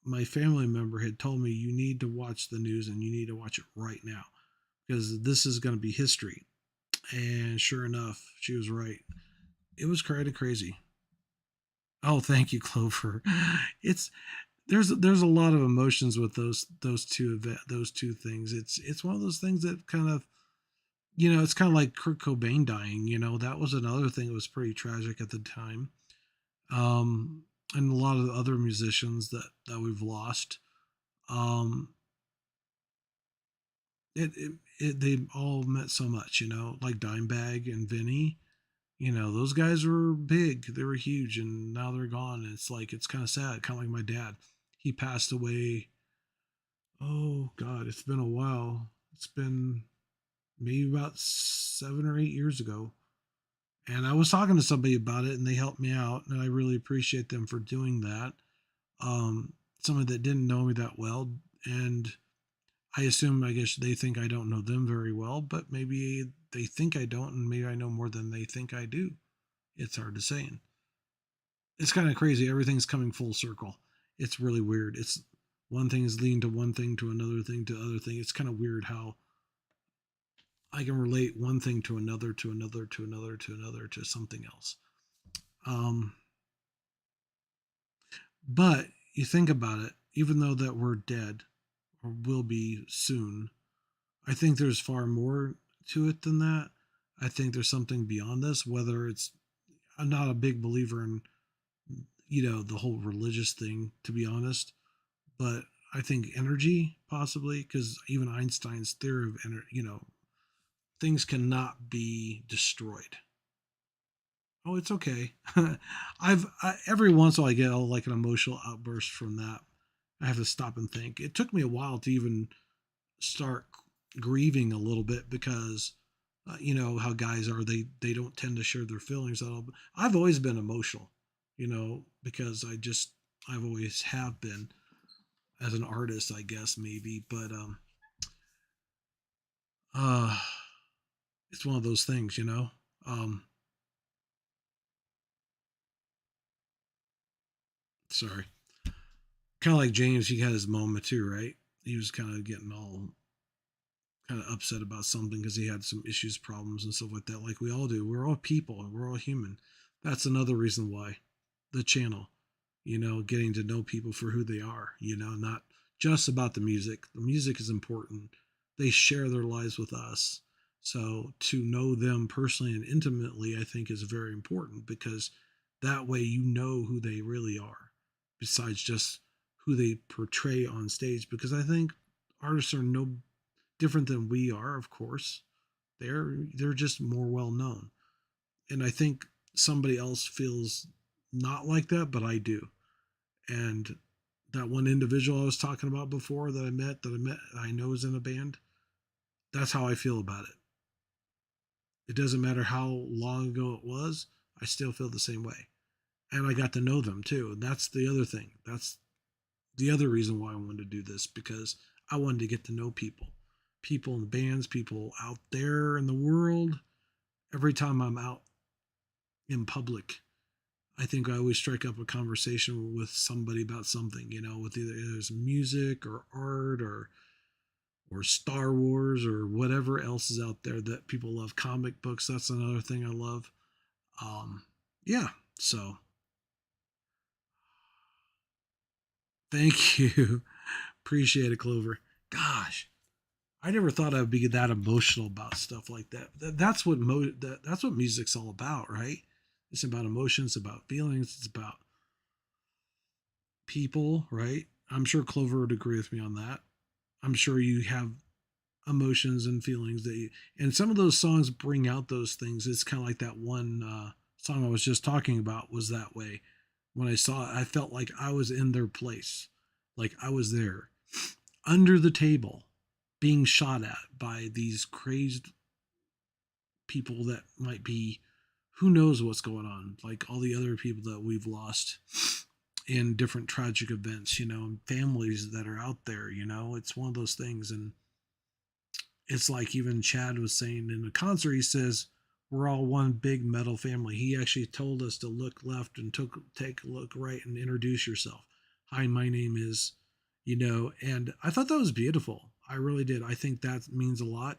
my family member had told me, you need to watch the news and you need to watch it right now because this is going to be history. And sure enough, she was right. It was kind of crazy. Oh, thank you, Clover. It's there's a lot of emotions with those two things. It's one of those things that kind of, it's kind of like Kurt Cobain dying. That was another thing that was pretty tragic at the time. Um, and a lot of the other musicians that we've lost. Um, they all meant so much. Like Dimebag and Vinny. Those guys were big. They were huge, and now they're gone. And it's like it's kind of sad. Kind of like my dad. He passed away. Oh God, it's been a while. It's been maybe about 7 or 8 years ago. And I was talking to somebody about it, and they helped me out, and I really appreciate them for doing that. Somebody that didn't know me that well, and I guess they think I don't know them very well, but maybe they think I don't, and maybe I know more than they think I do. It's hard to say. It's kind of crazy. Everything's coming full circle. It's really weird. It's one thing is leading to one thing to another thing to other thing. It's kind of weird how I can relate one thing to another to another to another to another to something else. Um, but you think about it, even though that we're dead or will be soon, I think there's far more to it than that. I think there's something beyond this. Whether it's I'm not a big believer in the whole religious thing, to be honest, but I think energy possibly because even Einstein's theory of energy, things cannot be destroyed. Oh, it's okay. Every once in a while I get like an emotional outburst from that. I have to stop and think. It took me a while to even start grieving a little bit because you know how guys are. They don't tend to share their feelings at all. I've always been emotional, because I've always have been as an artist, I guess maybe, but uh it's one of those things. Um Sorry. Kind of like James, he had his moment too, right? He was kind of getting all kind of upset about something because he had some issues, problems, and stuff like that. Like we all do. We're all people. We're all human. That's another reason why the channel, getting to know people for who they are. Not just about the music. The music is important. They share their lives with us. So to know them personally and intimately, I think is very important because that way you know who they really are, besides just who they portray on stage. Because I think artists are no different than we are, of course. They're just more well known. And I think somebody else feels not like that, but I do. And that one individual I was talking about before that I know is in a band, that's how I feel about it. It doesn't matter how long ago it was, I still feel the same way. And I got to know them too. And that's the other thing. That's the other reason why I wanted to do this because I wanted to get to know people in the bands, people out there in the world. Every time I'm out in public, I think I always strike up a conversation with somebody about something, with either it's music or art or Star Wars or whatever else is out there that people love. Comic books, that's another thing I love. Um, yeah, so thank you. Appreciate it, Clover. Gosh, I never thought I would be that emotional about stuff like that. That's what music's all about, right? It's about emotions, about feelings, it's about people, right? I'm sure Clover would agree with me on that. I'm sure you have emotions and feelings and some of those songs bring out those things. It's kind of like that one song I was just talking about was that way. When I saw it, I felt like I was in their place, like I was there under the table being shot at by these crazed people that might be who knows what's going on, like all the other people that we've lost in different tragic events, and families that are out there, it's one of those things. And it's like even Chad was saying in the concert, he says, we're all one big metal family. He actually told us to look left and take a look right and introduce yourself. Hi, my name is, and I thought that was beautiful. I really did. I think that means a lot.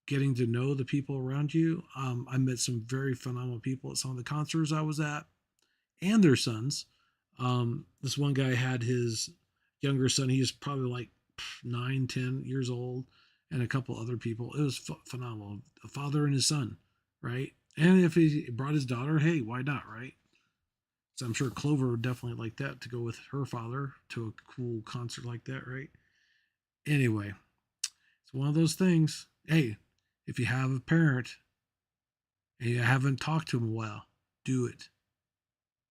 getting to know the people around you. I met some very phenomenal people at some of the concerts I was at, and their sons. This one guy had his younger son. He was probably like 9, 10 years old, and a couple other people. It was phenomenal. A father and his son, right? And if he brought his daughter, hey, why not, right? So I'm sure Clover would definitely like that to go with her father to a cool concert like that, right? Anyway, it's one of those things. Hey, if you have a parent and you haven't talked to them a while, do it.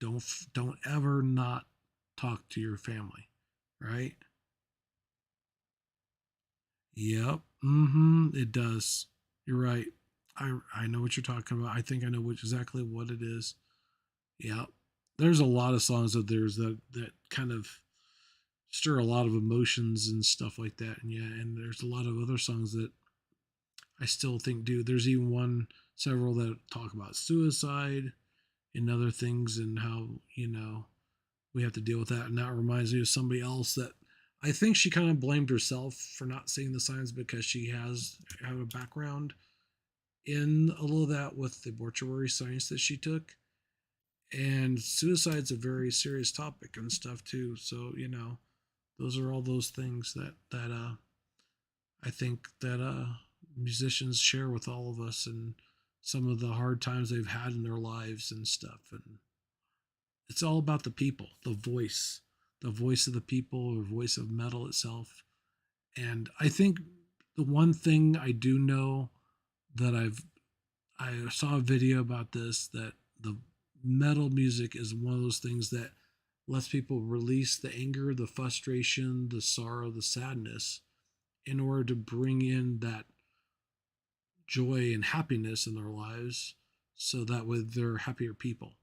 Don't ever not talk to your family, right? Yep. It does. You're right. I know what you're talking about. I think I know exactly what it is. Yep. There's a lot of songs of theirs that kind of stir a lot of emotions and stuff like that. And yeah, and there's a lot of other songs that I still think do. There's even several that talk about suicide and other things and how, we have to deal with that. And that reminds me of somebody else that I think she kind of blamed herself for not seeing the signs because she has have a background in a little of that with the mortuary science that she took. And suicide's a very serious topic and stuff too. So, those are all those things that I think that musicians share with all of us and some of the hard times they've had in their lives and stuff. And it's all about the people, the voice of the people, or voice of metal itself. And I think the one thing I do know that I saw a video about this, that the metal music is one of those things that lets people release the anger, the frustration, the sorrow, the sadness in order to bring in that joy and happiness in their lives so that way they're happier people.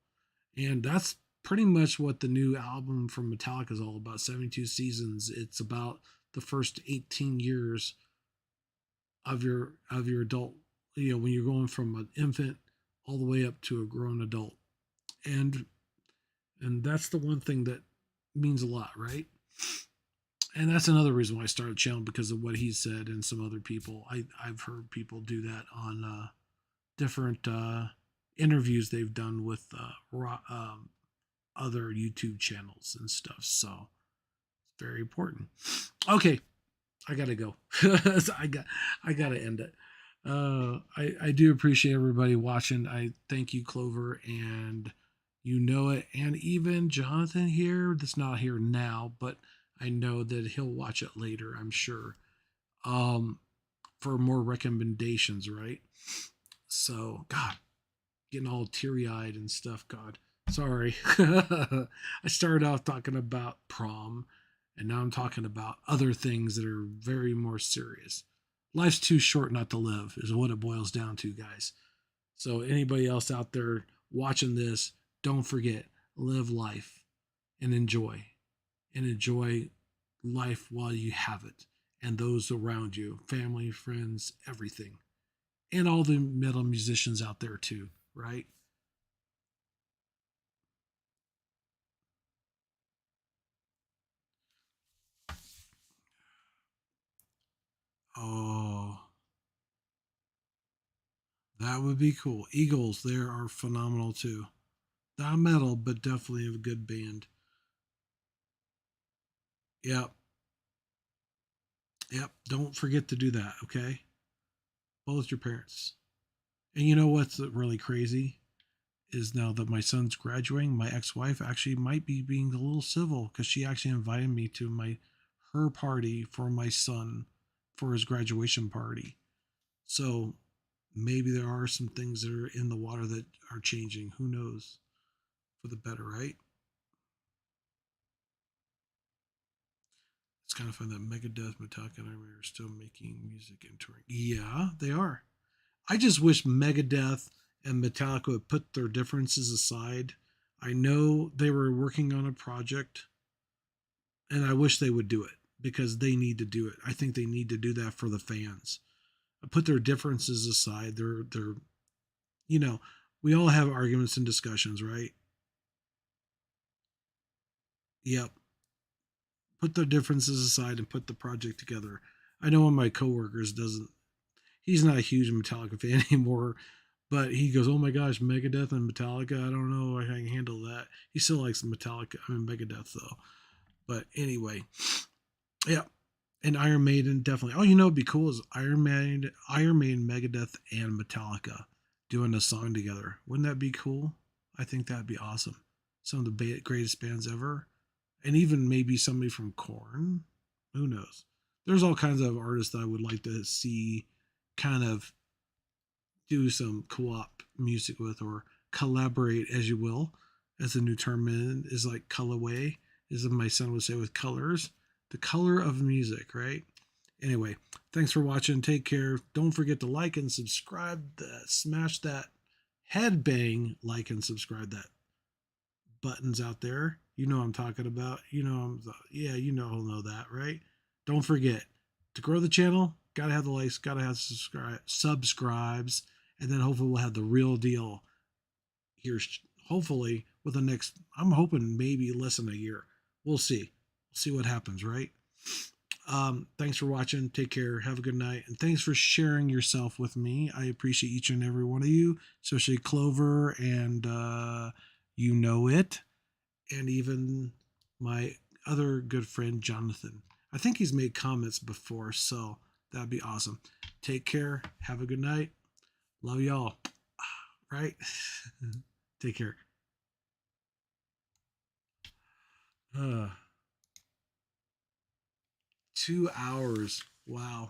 And that's pretty much what the new album from Metallica is all about, 72 Seasons. It's about the first 18 years of your adult, when you're going from an infant all the way up to a grown adult. And and that's the one thing that means a lot, right? And that's another reason why I started channel, because of what he said and some other people. I've heard people do that on different interviews they've done with other YouTube channels and stuff. So it's very important. Okay, I gotta go. I gotta end it. I do appreciate everybody watching. I thank you, Clover, and you know it, and even Jonathan here that's not here now, but I know that he'll watch it later, I'm sure. Um, for more recommendations, right? So, God, getting all teary eyed and stuff. God, sorry. I started off talking about prom, and now I'm talking about other things that are very more serious. Life's too short not to live, is what it boils down to, guys. So, anybody else out there watching this, don't forget, live life and enjoy. And enjoy life while you have it. And those around you, family, friends, everything. And all the metal musicians out there, too, right? Oh, that would be cool. Eagles, they are phenomenal too. Not metal, but definitely a good band. Yep, yep. Don't forget to do that, okay? Both your parents. And you know what's really crazy is now that my son's graduating, my ex-wife actually might be being a little civil because she actually invited me to her party for my son for his graduation party. So maybe there are some things that are in the water that are changing. Who knows? For the better, right? It's kind of fun that Megadeth, Metallica, and Iron Maiden are still making music and touring. Yeah, they are. I just wish Megadeth and Metallica would put their differences aside. I know they were working on a project, and I wish they would do it because they need to do it. I think they need to do that for the fans. Put their differences aside. They're you know, we all have arguments and discussions, right? Yep. Put their differences aside and put the project together. I know one of my coworkers doesn't. he's not a huge Metallica fan anymore. But he goes, "Oh my gosh, Megadeth and Metallica! I don't know if I can handle that." He still likes Metallica, I mean Megadeth though. But anyway, yeah, and Iron Maiden definitely. Oh, you know, it'd be cool is Iron Maiden, Megadeth, and Metallica doing a song together. Wouldn't that be cool? I think that'd be awesome. Some of the greatest bands ever, and even maybe somebody from Korn. Who knows? There's all kinds of artists that I would like to see, kind of do some co-op music with, or collaborate, as you will, as the new term is like colorway, as my son would say, with colors, the color of music, right? Anyway, thanks for watching. Take care. Don't forget to like and subscribe. Smash that head bang, like and subscribe that buttons out there. You know what I'm talking about. You know yeah, you know that, right? Don't forget to grow the channel. Gotta have the likes. Gotta have subscribes, and then hopefully we'll have the real deal here. Hopefully with the next. I'm hoping maybe less than a year. We'll see. We'll see what happens, right? Thanks for watching. Take care. Have a good night. And thanks for sharing yourself with me. I appreciate each and every one of you, especially Clover and you know it, and even my other good friend Jonathan. I think he's made comments before, so that'd be awesome. Take care. Have a good night. Love y'all. Right? Take care. Uh, 2 hours. Wow.